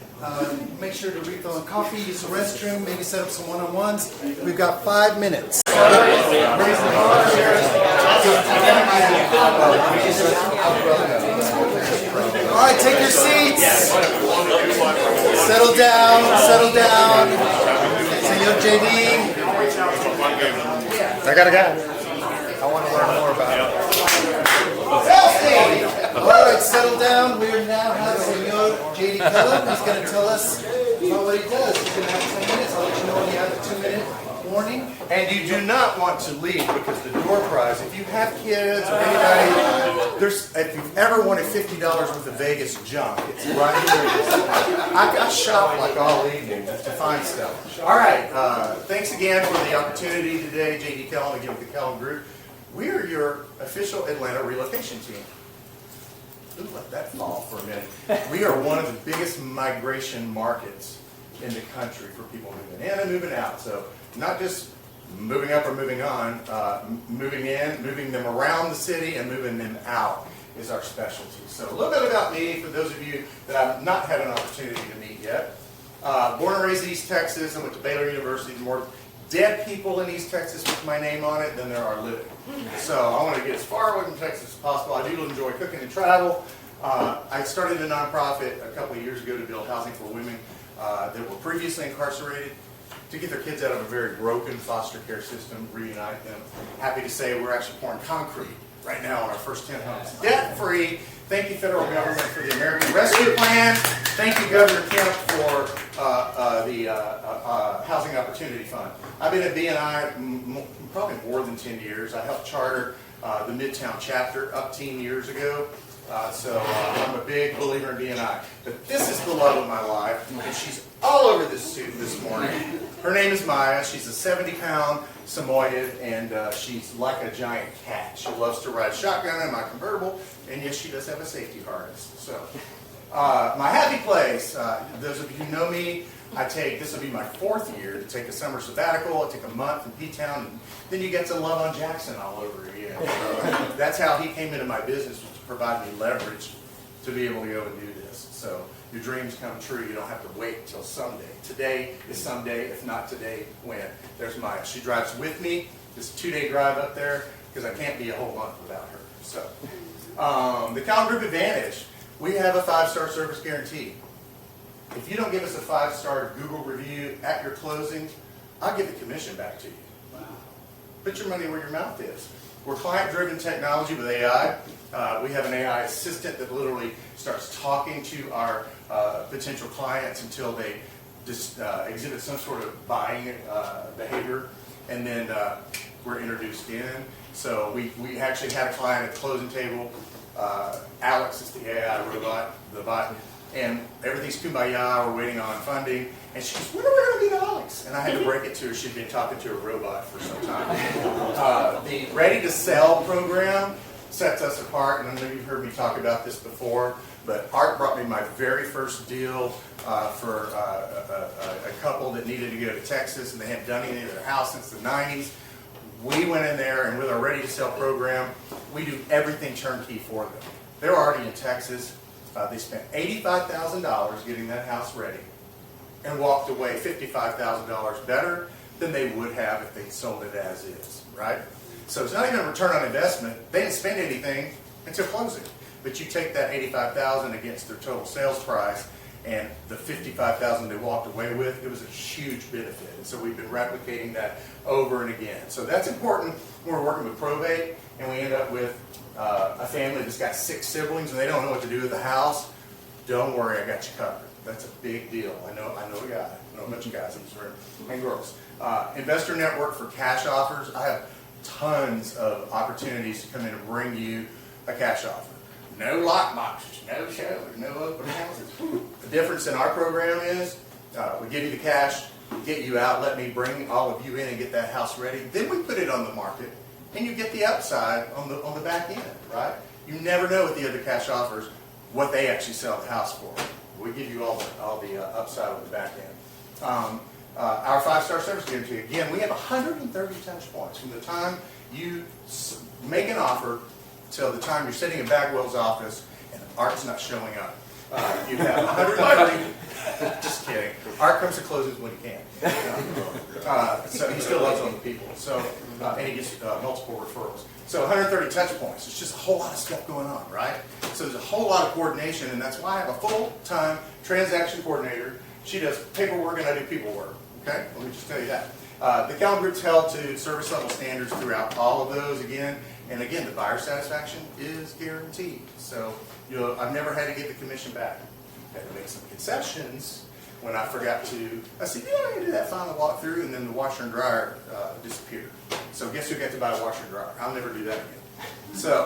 Make sure to refill on coffee, use the restroom, maybe set up some one-on-ones. We've got 5 minutes. Raise the bar. All right, take your seats. Settle down, settle down. Senor J.D. I got a guy. I want to learn more about it. All right, settle down. We now have Senor J.D. Kellum. He's going to tell us about what he does. He's going to have 10 minutes. I'll let you know when you have a 2-minute warning. And you do not want to leave because the door prize, if you have kids or anybody, if you've ever wanted $50 worth of Vegas junk, it's right here. I shop like all evening to find stuff. All right, thanks again for the opportunity today, J.D. Kellum, again with the Kellum Group. We are your official Atlanta relocation team. Ooh, let that fall for a minute. We are one of the biggest migration markets in the country for people moving in and moving out. So not just moving up or moving on, moving in, moving them around the city, and moving them out is our specialty. So a little bit about me for those of you that I've not had an opportunity to meet yet. Born and raised in East Texas. I went to Baylor University. More dead people in East Texas with my name on it than there are living. So I want to get as far away from Texas as possible. I do enjoy cooking and travel. I started a nonprofit a couple of years ago to build housing for women that were previously incarcerated, to get their kids out of a very broken foster care system, reunite them. Happy to say we're actually pouring concrete right now on our first 10 homes. Debt-free. Thank you, federal government, for the American Rescue Plan. Thank you, Governor Kemp, for the Housing Opportunity Fund. I've been at BNI probably more than 10 years. I helped charter the Midtown chapter up 10 years ago. So I'm a big believer in BNI. But this is the love of my life, and she's all over this suit this morning. Her name is Maya. She's a 70-pound Samoyed, and she's like a giant cat. She loves to ride shotgun in my convertible, and yes, she does have a safety harness. So my happy place, those of you who know me, this will be my 4th year to take a summer sabbatical. I take a month in P-Town, and then you get to love on Jackson all over again. So that's how he came into my business, was to provide me leverage to be able to go and do this. So your dreams come true. You don't have to wait until someday. Today is someday. If not today, when? There's Maya. She drives with me. This 2-day drive up there because I can't be a whole month without her. So the Kellum Group Advantage. We have a 5-star service guarantee. If you don't give us a 5-star Google review at your closing, I'll give the commission back to you. Wow. Put your money where your mouth is. We're client-driven technology with AI. We have an AI assistant that literally starts talking to our potential clients until they just exhibit some sort of buying behavior, and then we're introduced in. So we actually had a client at the closing table. Alex is the AI robot, the bot, and everything's kumbaya. We're waiting on funding, and she goes, "When are we going to meet Alex?" And I had to break it to her. She'd been talking to a robot for some time. The Ready to Sell program sets us apart, and I know you've heard me talk about this before, but Art brought me my very first deal for a couple that needed to go to Texas, and they hadn't done anything to their house since the 90s. We went in there, and with our Ready to Sell program, we do everything turnkey for them. They're already in Texas. They spent $85,000 getting that house ready and walked away $55,000 better than they would have if they'd sold it as is, right? So it's not even a return on investment. They didn't spend anything until closing. But you take that $85,000 against their total sales price, and the $55,000 they walked away with, it was a huge benefit. And so we've been replicating that over and again. So that's important when we're working with probate and we end up with a family that's got 6 siblings and they don't know what to do with the house. Don't worry, I got you covered. That's a big deal. I know a guy. I know a bunch of guys in this room and girls. Investor network for cash offers. I have tons of opportunities to come in and bring you a cash offer. No lock boxes, no shows, no open houses. The difference in our program is we give you the cash, get you out, let me bring all of you in and get that house ready. Then we put it on the market, and you get the upside on the back end, right? You never know with the other cash offers what they actually sell the house for. We give you all the upside on the back end. Our 5-star service guarantee, again, we have 130 touch points from the time you make an offer till the time you're sitting in Bagwell's office and Art's not showing up. You have 130. Just kidding. Art comes to closes when he can. So he still loves other people. So and he gets multiple referrals. So 130 touch points. It's just a whole lot of stuff going on, right? So there's a whole lot of coordination, and that's why I have a full-time transaction coordinator. She does paperwork and I do people work. Okay, let me just tell you that. The Calum Group's held to service level standards throughout all of those again. And again, the buyer satisfaction is guaranteed. So I've never had to get the commission back. I had to make some concessions when I forgot to. I said, yeah, I'm going to do that final walkthrough, and then the washer and dryer disappeared. So guess who got to buy a washer and dryer? I'll never do that again. So,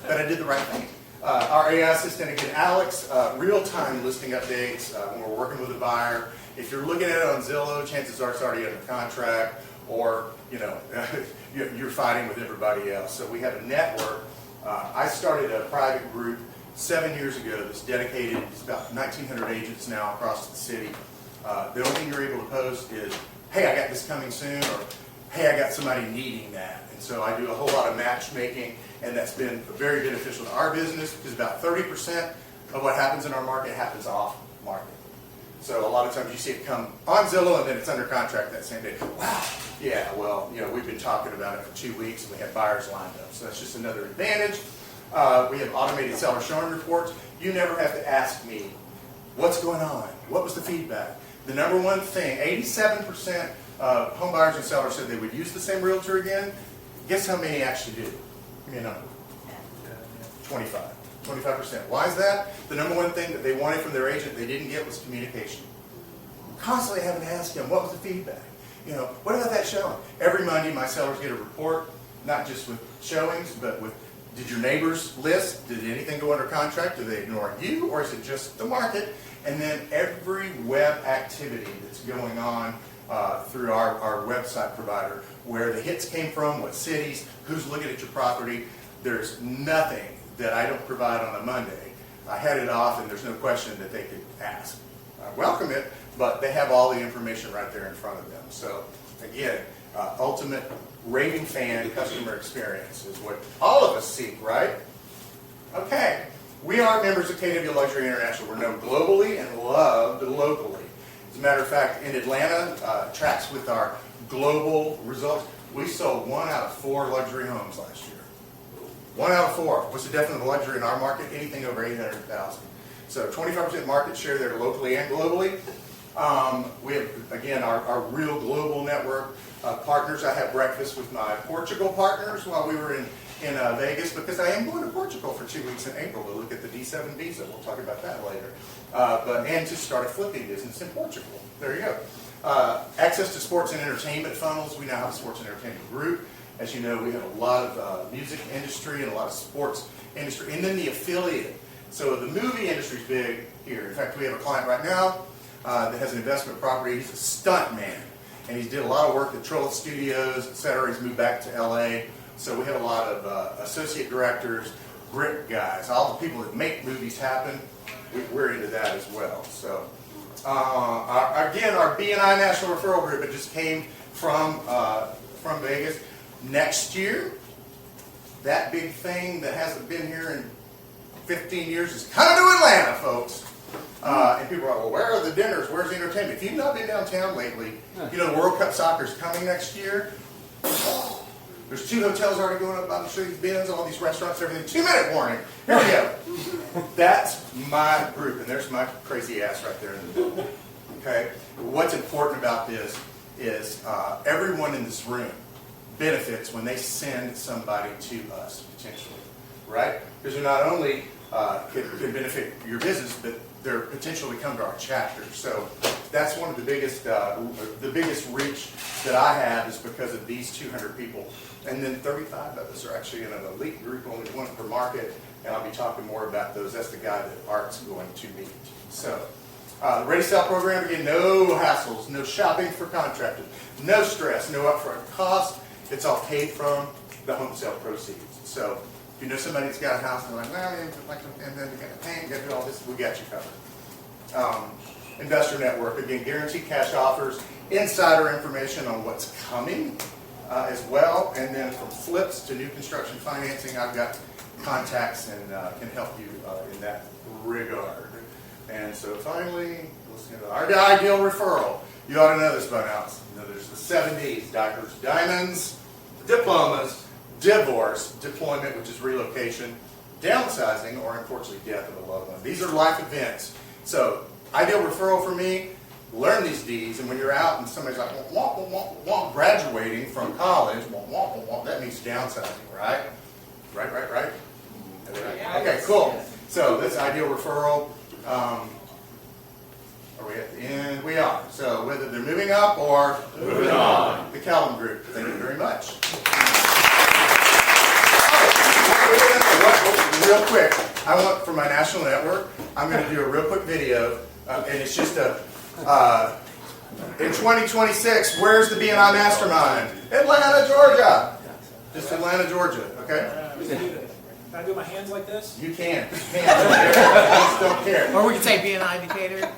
but I did the right thing. Our AI assistant, again, Alex, real-time listing updates when we're working with a buyer. If you're looking at it on Zillow, chances are it's already under contract, or you're fighting with everybody else. So we have a network. I started a private group 7 years ago that's dedicated. It's about 1,900 agents now across the city. The only thing you're able to post is, hey, I got this coming soon, or hey, I got somebody needing that. And so I do a whole lot of matchmaking, and that's been very beneficial to our business because about 30% of what happens in our market happens off market. So a lot of times you see it come on Zillow and then it's under contract that same day. Wow, yeah, well, we've been talking about it for 2 weeks and we have buyers lined up. So that's just another advantage. We have automated seller showing reports. You never have to ask me, what's going on? What was the feedback? The number one thing, 87% of home buyers and sellers said they would use the same realtor again. Guess how many actually do? Give me a number. 25%. Why is that? The number one thing that they wanted from their agent they didn't get was communication. Constantly having to ask them, what was the feedback? What about that showing? Every Monday my sellers get a report, not just with showings, but with, did your neighbors list? Did anything go under contract? Do they ignore you? Or is it just the market? And then every web activity that's going on through our website provider, where the hits came from, what cities, who's looking at your property. There's nothing that I don't provide on a Monday. I head it off and there's no question that they could ask. I welcome it, but they have all the information right there in front of them. So again, ultimate raving fan customer experience is what all of us seek, right? Okay, we are members of KW Luxury International. We're known globally and loved locally. As a matter of fact, in Atlanta, tracks with our global results. We sold 1 out of 4 luxury homes last year. 1 out of 4. What's the definition of luxury in our market? Anything over 800,000. So 25% market share there locally and globally. We have, again, our real global network of partners. I had breakfast with my Portugal partners while we were in Vegas, because I am going to Portugal for 2 weeks in April to look at the D7 visa. We'll talk about that later. And to start a flipping business in Portugal. There you go. Access to sports and entertainment funnels. We now have a sports and entertainment group. As you know, we have a lot of music industry and a lot of sports industry, and then the affiliate. So the movie industry is big here. In fact, we have a client right now that has an investment property. He's a stunt man, and he's did a lot of work at Trolloc Studios, et cetera. He's moved back to LA. So we have a lot of associate directors, grip guys, all the people that make movies happen. We're into that as well. So again, our BNI National Referral Group, it just came from Vegas. Next year, that big thing that hasn't been here in 15 years is coming to Atlanta, folks. And people are like, well, where are the dinners? Where's the entertainment? If you've not been downtown lately, the World Cup soccer is coming next year. There's 2 hotels already going up on the street, bins, all these restaurants, everything. 2-minute warning. Here we go. That's my group, and there's my crazy ass right there in the middle. Okay? What's important about this is everyone in this room benefits when they send somebody to us, potentially. Right? Because they're not only can benefit your business, but they're potentially come to our chapter. So that's one of the biggest reach that I have is because of these 200 people. And then 35 of us are actually in an elite group, only 1 per market, and I'll be talking more about those. That's the guy that Art's going to meet. So the Ready Sell program, again, no hassles, no shopping for contractors, no stress, no upfront cost. It's all paid from the home sale proceeds. So if you know somebody that's got a house and they're like, well, and then you got to paint, got to do all this, we got you covered. Investor Network, again, guaranteed cash offers, insider information on what's coming as well, and then from flips to new construction financing, I've got contacts and can help you in that regard. And so finally, let's get our ideal referral. You ought to know this by now. You know, there's the 7 Ds, doctors, diamonds, diplomas, divorce, deployment, which is relocation, downsizing, or unfortunately death of a loved one. These are life events. So ideal referral for me, learn these Ds, and when you're out and somebody's like, graduating from college, that means downsizing, right? Right? Okay, cool. So this ideal referral, are we at the end? We are. So whether they're moving up or moving on, the Calvin Group. Thank you very much. Real quick, I want for my national network, I'm going to do a real quick video, and it's just in 2026, where's the BNI Mastermind? Atlanta, Georgia. Just Atlanta, Georgia, okay? Can I do my hands like this? You can. Just don't care. Or we could say BNI Decatur.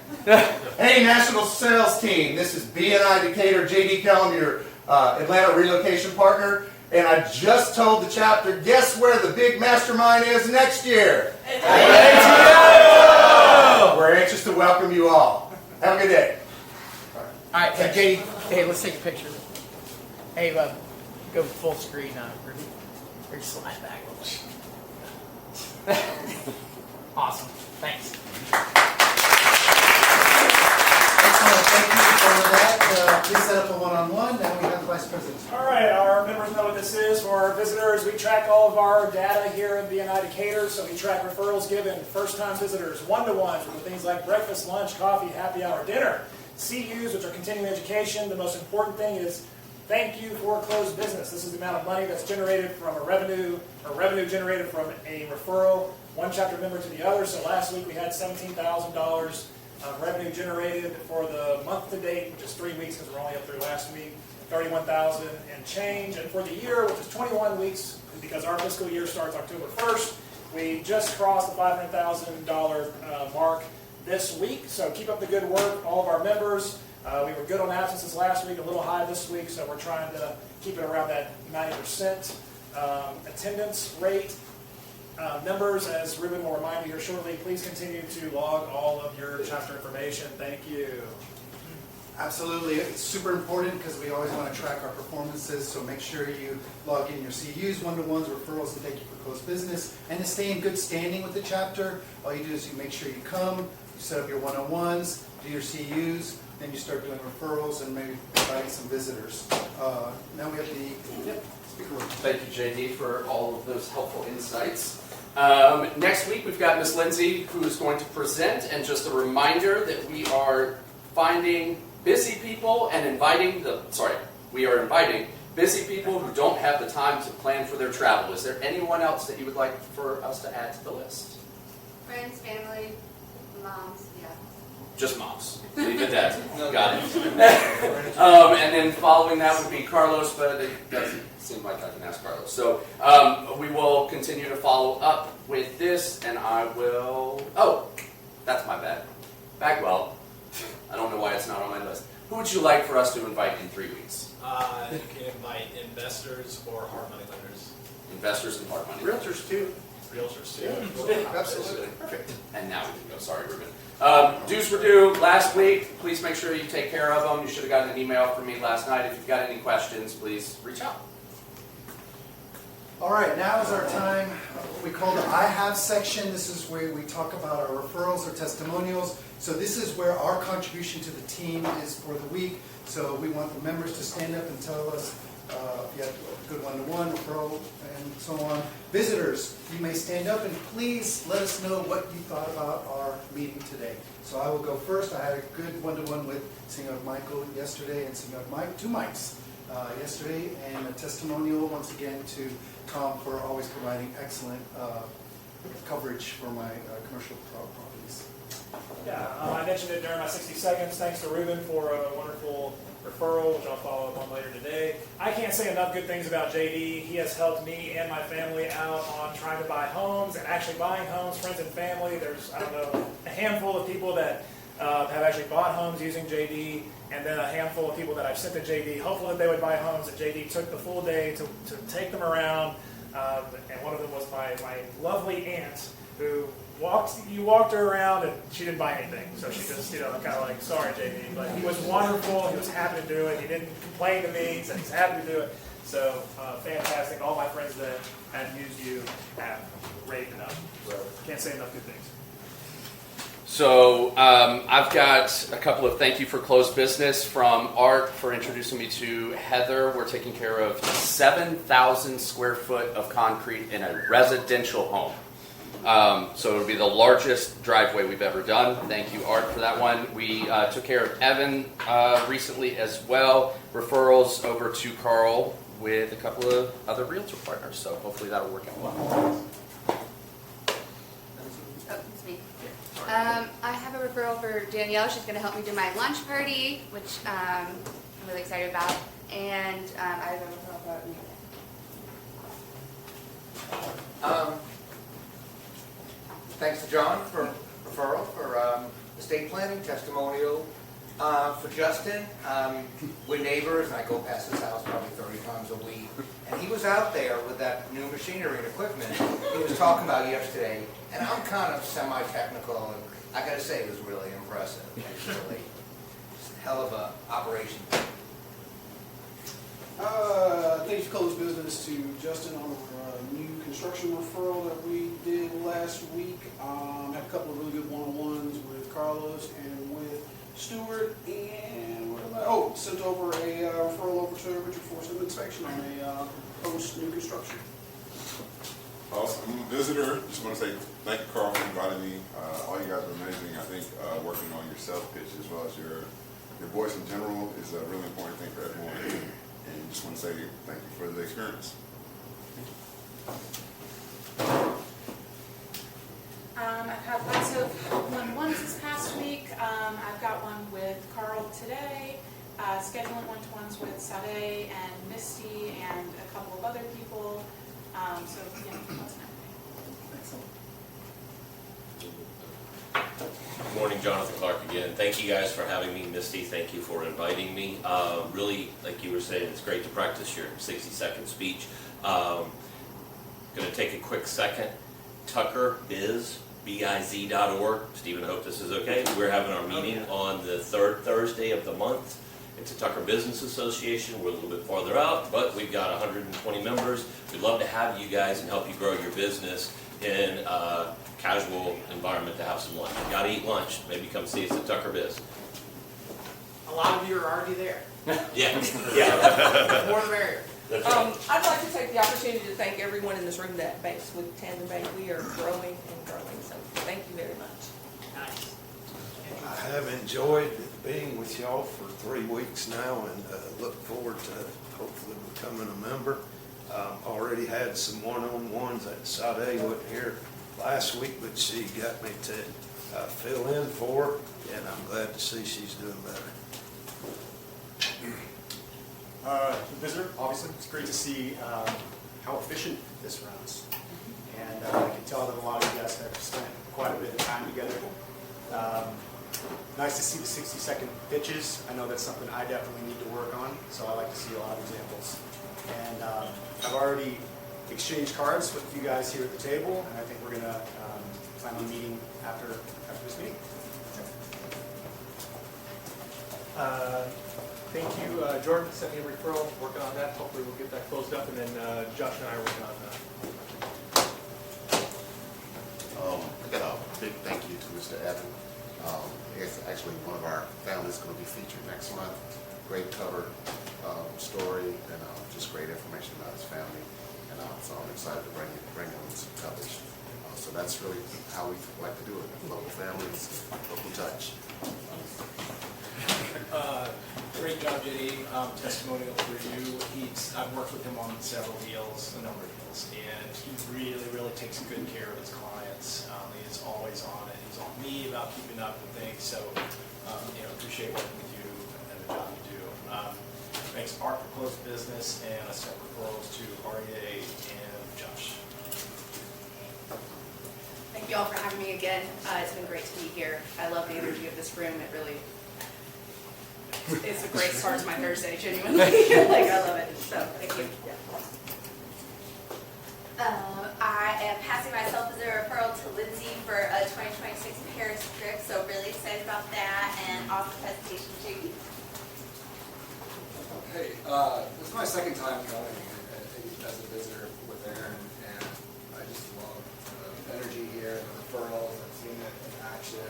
Hey, national sales team. This is BNI Decatur, JD Kellum, your Atlanta relocation partner. And I just told the chapter, guess where the big mastermind is next year? ATO! We're anxious to welcome you all. Have a good day. All right, hey, JD, hey, let's take a picture. Hey, go full screen now. Or just slide back a little bit. Awesome. Thanks. Excellent. Thank you for that. Please set up a one-on-one. Now we have the Vice President. All right, our members know what this is. For our visitors, we track all of our data here at BNI Decatur. So we track referrals given, first-time visitors, one-to-ones, with things like breakfast, lunch, coffee, happy hour, dinner, CUs, which are continuing education. The most important thing is thank you for closed business. This is the amount of money that's generated from a revenue, or revenue generated from a referral, one chapter member to the other. So last week we had $17,000 of revenue generated for the month to date, which is 3 weeks because we're only up through last week, 31,000 and change. And for the year, which is 21 weeks, because our fiscal year starts October 1st, we just crossed the $500,000 mark this week. So keep up the good work, all of our members. We were good on absences last week, a little high this week, so we're trying to keep it around that 90% attendance rate. Members, as Ruben will remind you here shortly, please continue to log all of your chapter information. Thank you. Absolutely. It's super important because we always want to track our performances, so make sure you log in your CUs, one-to-ones, referrals, and thank you for closed business. And to stay in good standing with the chapter, all you do is you make sure you come, you set up your one-on-ones, do your CUs, then you start doing referrals and maybe inviting some visitors. Now we have the speaker room. Thank you, JD, for all of those helpful insights. Next week, we've got Ms. Lindsay, who is going to present, and just a reminder that we are finding busy people and inviting busy people who don't have the time to plan for their travel. Is there anyone else that you would like for us to add to the list? Friends, family, moms, yeah. Just moms. Leave it at that. Got it. And then following that would be Carlos, but it doesn't seem like I can ask Carlos. So we will continue to follow up with this, and I will... Oh, that's my bad. Bagwell. I don't know why it's not on my list. Who would you like for us to invite in 3 weeks? You can invite investors or hard money lenders. Investors and hard money. Realtors too. Realtors too. Yeah, absolutely. Perfect. And now we can go. Sorry, Ruben. Dues were due last week. Please make sure you take care of them. You should have gotten an email from me last night. If you've got any questions, please reach out. All right, now is our time, what we call the I Have section. This is where we talk about our referrals or testimonials. So this is where our contribution to the team is for the week. So we want the members to stand up and tell us if you have a good one-to-one, referral, and so on. Visitors, you may stand up and please let us know what you thought about our meeting today. So I will go first. I had a good one-to-one with Senor Michael yesterday and Senor Mike, two Mikes yesterday, and a testimonial once again to Tom for always providing excellent coverage for my commercial properties. Yeah, I mentioned it during my 60 seconds. Thanks to Ruben for a wonderful referral, which I'll follow up on later today. I can't say enough good things about JD. He has helped me and my family out on trying to buy homes and actually buying homes, friends and family. There's, I don't know, a handful of people that have actually bought homes using JD, and then a handful of people that I've sent to JD, hopeful that they would buy homes, and JD took the full day to take them around. And one of them was my lovely aunt, who you walked her around and she didn't buy anything. So she just, kind of like, sorry, JD. But he was wonderful. He was happy to do it. He didn't complain to me. He said he's happy to do it. So fantastic. All my friends that have used you have raved enough. So can't say enough good things. So I've got a couple of thank you for closed business from Art for introducing me to Heather. We're taking care of 7,000 square foot of concrete in a residential home. So it'll be the largest driveway we've ever done. Thank you, Art, for that one. We took care of Evan recently as well. Referrals over to Carl with a couple of other realtor partners. So hopefully that'll work out well. Oh, it's me. I have a referral for Danielle. She's going to help me do my lunch party, which I'm really excited about. And I have a referral for me. Thanks to John for referral for estate planning, testimonial. For Justin, we're neighbors, and I go past his house probably 30 times a week. And he was out there with that new machinery and equipment he was talking about yesterday. And I'm kind of semi-technical, and I got to say it was really impressive. It's really just a hell of a operation. Thanks for closed business to Justin on our new construction referral that we did last week. Had a couple of really good one-on-ones with Carlos and with Stewart, and sent over a referral over to Richard for some inspection on a post new construction. Awesome. I'm a visitor. Just want to say thank you, Carl, for inviting me. All you guys are amazing. I think working on your sales pitch as well as your voice in general is a really important thing for everyone. And just want to say thank you for the experience. I've had lots of one-on-ones this past week. I've got one with Carl today, scheduling one-to-ones with Sade and Misty and a couple of other people. So, yeah, lots and everything. Good morning, Jonathan Clark again. Thank you guys for having me. Misty, thank you for inviting me. Really, like you were saying, it's great to practice your 60-second speech. Going to take a quick second. TuckerBiz, biz.org. Stephen, I hope this is okay. We're having our meeting on the third Thursday of the month. It's a Tucker Business Association. We're a little bit farther out, but we've got 120 members. We'd love to have you guys and help you grow your business in a casual environment to have some lunch. You gotta eat lunch. Maybe come see us at Tucker Biz. A lot of you are already there. Yeah. Yeah. More the merrier. That's right. I'd like to take the opportunity to thank everyone in this room that banks with Tandem Bank. We are growing and growing, so thank you very much. Nice. I have enjoyed being with y'all for 3 weeks now, and look forward to hopefully becoming a member. Already had some one-on-ones that Sade wasn't here last week, but she got me to fill in for her, and I'm glad to see she's doing better. Visitor, obviously, it's great to see how efficient this runs. And I can tell that a lot of you guys have spent quite a bit of time together. Nice to see the 60-second pitches. I know that's something I definitely need to work on, so I like to see a lot of examples. And I've already exchanged cards with you guys here at the table, and I think we're going to plan on meeting after this meeting. Thank you. Jordan sent me a referral, working on that. Hopefully we'll get that closed up, and then Josh and I are working on that. I got a big thank you to Mr. Evan. It's actually one of our families going to be featured next month. Great cover story and just great information about his family. And so I'm excited to bring him some coverage. So that's really how we like to do it. Local families, local touch. Great job, JD. Testimonial for you. I've worked with him on several deals, a number of deals, and he really, really takes good care of his clients. He is always on it. He's on me about keeping up with things. So, appreciate working with you and the job you do. Makes Art for close business, and I sent referrals to REA and Josh. Thank you all for having me again. It's been great to be here. I love the energy of this room. It's a great start to my Thursday, genuinely. I love it. So, thank you. I am passing myself as a referral to Lindsay for a 2026 Paris trip, so really excited about that, and awesome presentation, JD. Hey, this is my second time coming as a visitor with Aaron, and I just love the energy here, the referrals, I've seen it in action.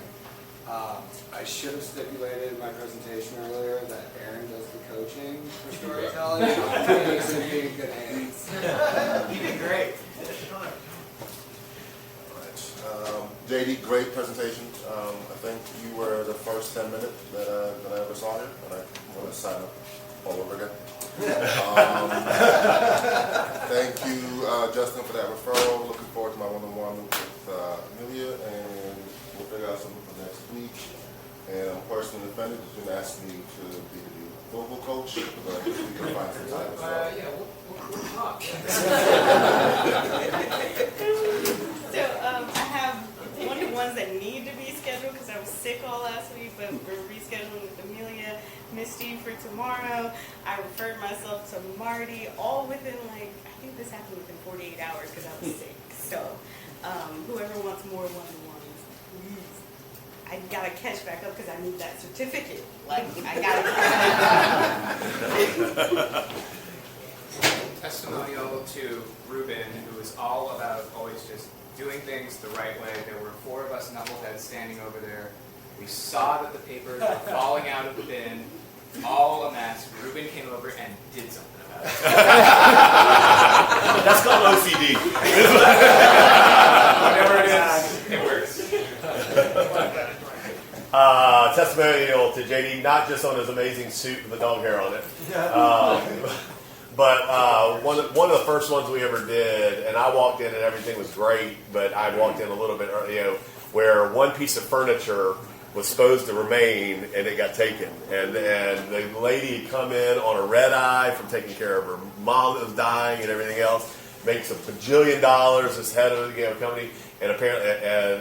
I should have stipulated in my presentation earlier that Aaron does the coaching for storytelling. I think he's going to be in good hands. You did great. JD, great presentation. I think you were the first 10 minutes that I ever saw here, and I want to sign up all over again. Thank you, Justin, for that referral. Looking forward to my one-on-one with Amelia, and we'll figure out something for next week. And I'm personally offended that you didn't ask me to be the global coach, but we can find some time as well. Yeah, we'll talk. So I have one-on-ones that need to be scheduled because I was sick all last week, but we're rescheduling with Amelia, Misty for tomorrow. I referred myself to Marty, all within I think this happened within 48 hours because I was sick. So whoever wants more one-on-ones, please. I gotta catch back up because I need that certificate. I gotta. Testimonial to Ruben, who is all about always just doing things the right way. There were 4 of us knuckleheads standing over there. We saw that the papers were falling out of the bin, all a mess. Ruben came over and did something about it. That's called OCD. Whatever it is, it works. Testimonial to JD, not just on his amazing suit with the dog hair on it, but one of the first ones we ever did, and I walked in and everything was great, but I walked in a little bit early, where one piece of furniture was supposed to remain and it got taken, and the lady had come in on a red eye from taking care of her mom that was dying and everything else, makes $1 bajillion as head of the company, and apparently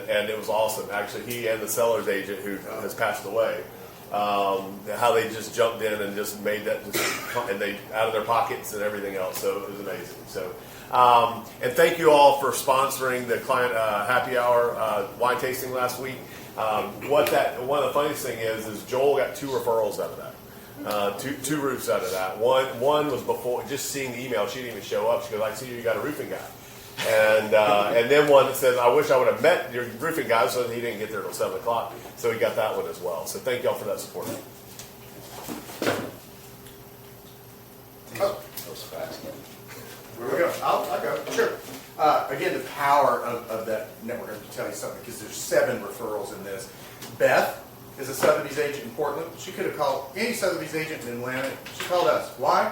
and it was awesome. Actually, he and the seller's agent who has passed away, how they just jumped in and just made that and they out of their pockets and everything else. So it was amazing. So and thank you all for sponsoring the client happy hour wine tasting last week. One of the funniest thing is Joel got 2 referrals out of that. Two roofs out of that. One was before, just seeing the email, she didn't even show up. She goes, I see you got a roofing guy. And then one that says, I wish I would have met your roofing guy, so he didn't get there until 7 o'clock. So he got that one as well. So thank y'all for that support. Oh, that was fast. Where we go? I'll go. Sure. Again, the power of that network. I'm going to tell you something because there's 7 referrals in this. Beth is a Sotheby's agent in Portland. She could have called any Sotheby's agent in Atlanta. She called us. Why?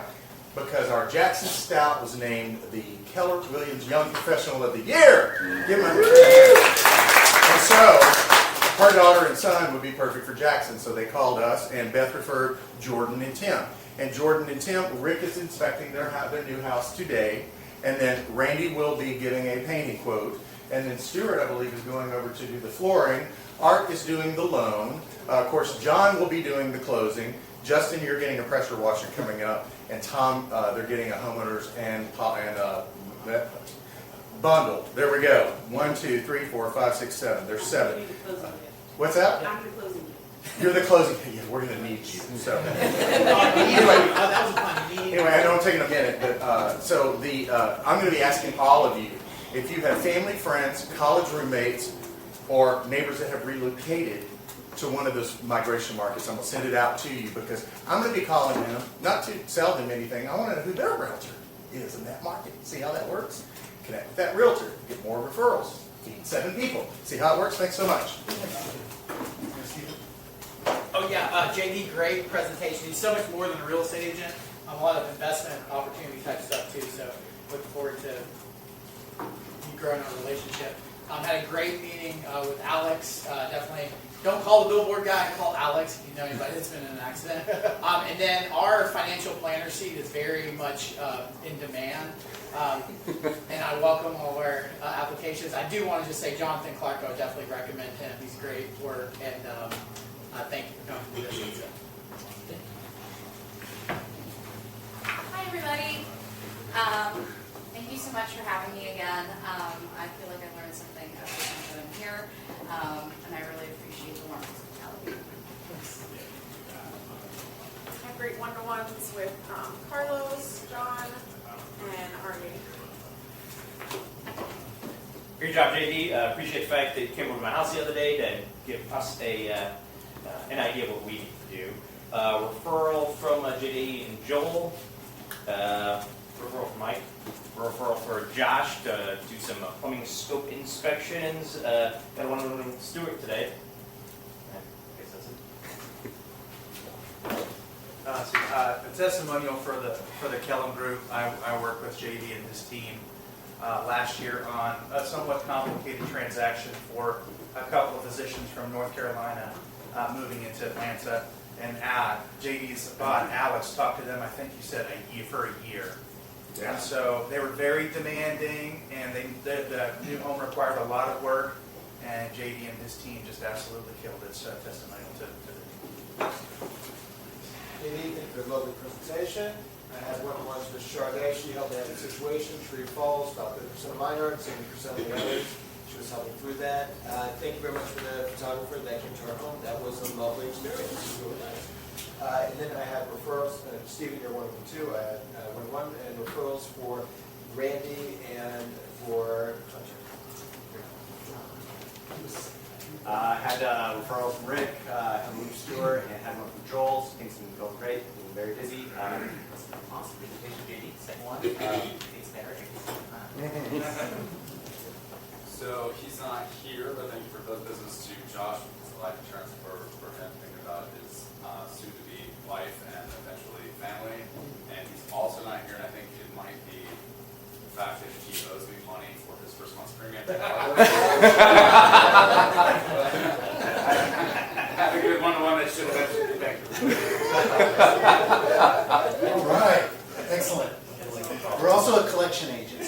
Because our Jackson Stout was named the Keller Williams Young Professional of the Year. Give him a hand. And so, her daughter and son would be perfect for Jackson, so they called us, and Beth referred Jordan and Tim. And Jordan and Tim, Rick is inspecting their new house today, and then Randy will be giving a painting quote, and then Stuart, I believe, is going over to do the flooring. Art is doing the loan. Of course, John will be doing the closing. Justin, you're getting a pressure washer coming up. And Tom, they're getting a homeowners and bundled. There we go. 1, 2, 3, 4, 5, 6, 7. There's 7. What's that? I'm the closing. You're the closing. Yeah, we're going to need you. So That was a fun meeting. anyway, I know I'm taking a minute, but I'm going to be asking all of you if you have family, friends, college roommates, or neighbors that have relocated to one of those migration markets. I'm going to send it out to you because I'm going to be calling them, not to sell them anything. I want to know who their realtor is in that market. See how that works? Connect with that realtor. Get more referrals. Feed 7 people. See how it works? Thanks so much. Oh yeah, JD, great presentation. He's so much more than a real estate agent. A lot of investment opportunity type stuff too. So look forward to you growing our relationship. Had a great meeting with Alex. Definitely don't call the billboard guy. Call Alex if you know anybody that's been in an accident. And then our financial planner seat is very much in demand. And I welcome all of our applications. I do want to just say Jonathan Clark, I would definitely recommend him. He's great work, and thank you for coming to this. Hi, everybody. Thank you so much for having me again. I feel like I learned something every time that I'm here, and I really appreciate the warm hospitality. I have great one-to-ones with Carlos, John, and Arnie. Great job, JD. Appreciate the fact that you came over to my house the other day to give us an idea of what we need to do. Referral from JD and Joel. Referral from Mike. Referral for Josh to do some plumbing scope inspections. Got one from Stuart today. I guess that's it. A testimonial for the Kellum Group. I worked with JD and his team last year on a somewhat complicated transaction for a couple of physicians from North Carolina moving into Atlanta. And JD's boss, Alex, talked to them, I think you said for a year. Yeah. And so they were very demanding, and the new home required a lot of work, and JD and his team just absolutely killed it. So testimonial to the JD, thank you for a lovely presentation. I had one-on-ones with Charlotte. She helped me out in a situation. Tree Falls, about 30% of my yard, 70% of the others. She was helping through that. Thank you very much for the photographer that came to our home. That was a lovely experience. It was really nice. And then I had referrals. Stephen, you're one of them too. I had one-on-one and referrals for Randy and for Hunter. I had a referral from Rick, had one from Stuart, and had one from Joel. Things have been going great. Been very busy. Awesome presentation, JD. Second one. Thanks, Eric. So he's not here, but thank you for both business to Josh. It's life insurance for him, thinking about his soon-to-be wife and eventually family. And he's also not here, and I think it might be the fact that he owes me money for his first month's premium. Have a good one-on-one that should eventually be back. All right, excellent. We're also a collection agent.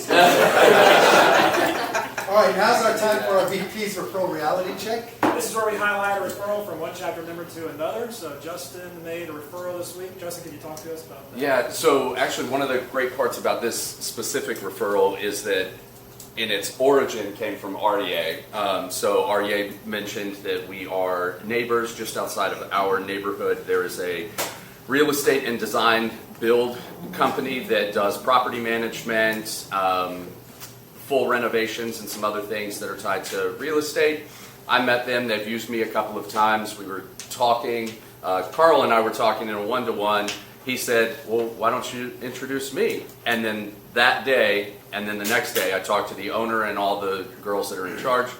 All right, now's our time for our VP's referral reality check. This is where we highlight a referral from one chapter member to another. So Justin made a referral this week. Justin, can you talk to us about that? Yeah, so actually one of the great parts about this specific referral is that in its origin came from REA. So REA mentioned that we are neighbors just outside of our neighborhood. There is a real estate and design build company that does property management, full renovations, and some other things that are tied to real estate. I met them. They've used me a couple of times. We were talking. Carl and I were talking in a one-to-one. He said, well, why don't you introduce me? And then that day, and then the next day, I talked to the owner and all the girls that are in charge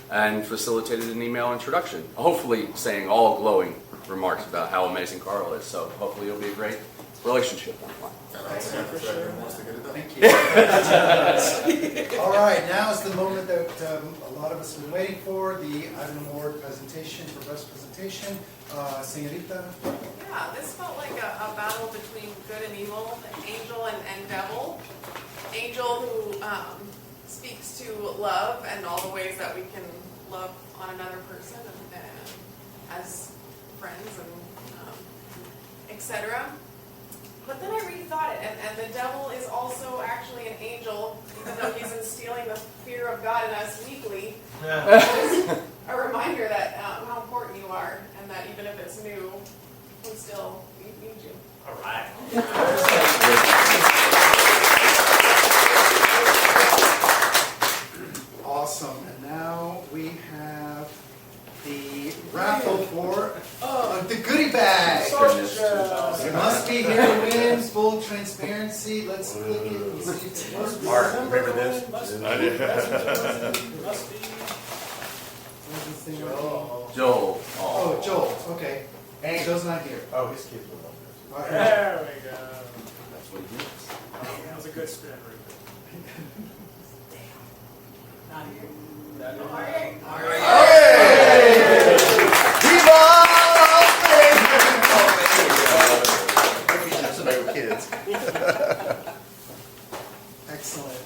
and facilitated an email introduction, hopefully saying all glowing remarks about how amazing Carl is. So hopefully it'll be a great relationship. Thank you. All right, now is the moment that a lot of us have been waiting for, the Ivan Award presentation for best presentation. Señorita? Yeah, this felt like a battle between good and evil, angel and devil. Angel who speaks to love and all the ways that we can love on another person and as friends and etc. But then I rethought it, and the devil is also actually an angel, even though he's instilling the fear of God in us weekly. It's a reminder that how important you are, and that even if right. Awesome, and now we have the raffle for the goodie bag. You must be here to win, full transparency. Let's click it and see if it must be. Mark, remember this? I did. Joel. Oh, Joel, okay. And Joel's not here. Oh, his kids will love this. All right. There we go. That's what he gets. That was a good spin, Ruben. Not here. Kids. Excellent.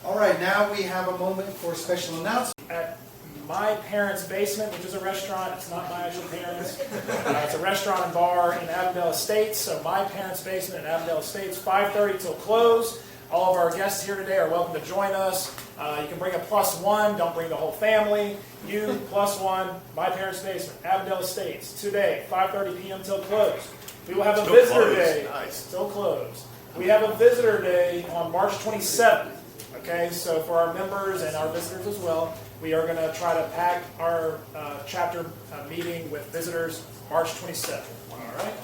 All right, now we have a moment for special announcement. At My Parents' Basement, which is a restaurant. It's not my actual parents. It's a restaurant and bar in Avondale Estates. So My Parents' Basement in Avondale Estates, 5:30 till close. All of our guests here today are welcome to join us. You can bring a +1. Don't bring the whole family. You, +1, My Parents' Basement, Avondale Estates, today, 5:30 p.m. till close. We will have a visitor day. Nice. Still closed. We have a visitor day on March 27th. Okay, so for our members and our visitors as well, we are going to try to pack our chapter meeting with visitors March 27th. All right,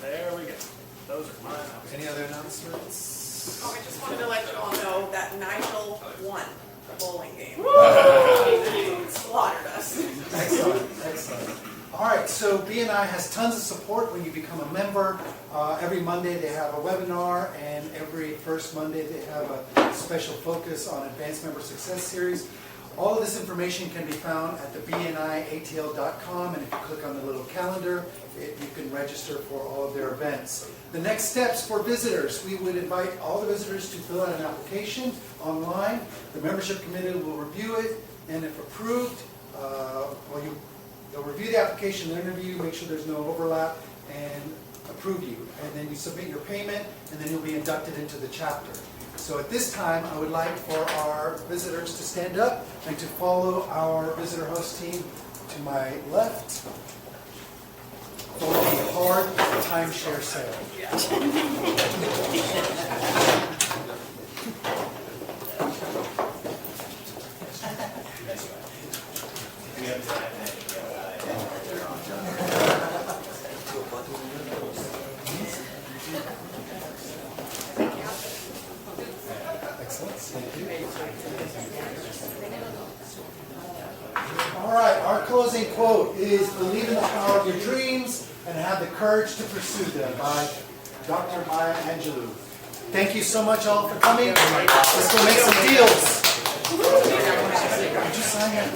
there we go. Those are my announcements. Any other announcements? Oh, I just wanted to let you all know that Nigel won the bowling game. He slaughtered us. Excellent, excellent. All right, so BNI has tons of support when you become a member. Every Monday they have a webinar, and every first Monday they have a special focus on Advanced Member Success Series. All of this information can be found at the BNIATL.com, and if you click on the little calendar, you can register for all of their events. The next steps for visitors, we would invite all the visitors to fill out an application online. The membership committee will review it, and if approved, they'll review the application, interview you, make sure there's no overlap, and approve you. And then you submit your payment, and then you'll be inducted into the chapter. So at this time, I would like for our visitors to stand up and to follow our visitor host team to my left for the hard timeshare sale. All right, our closing quote is "Believe in the power of your dreams and have the courage to pursue them" by Dr. Maya Angelou. Thank you so much all for coming. Let's go make some deals. Did you sign that?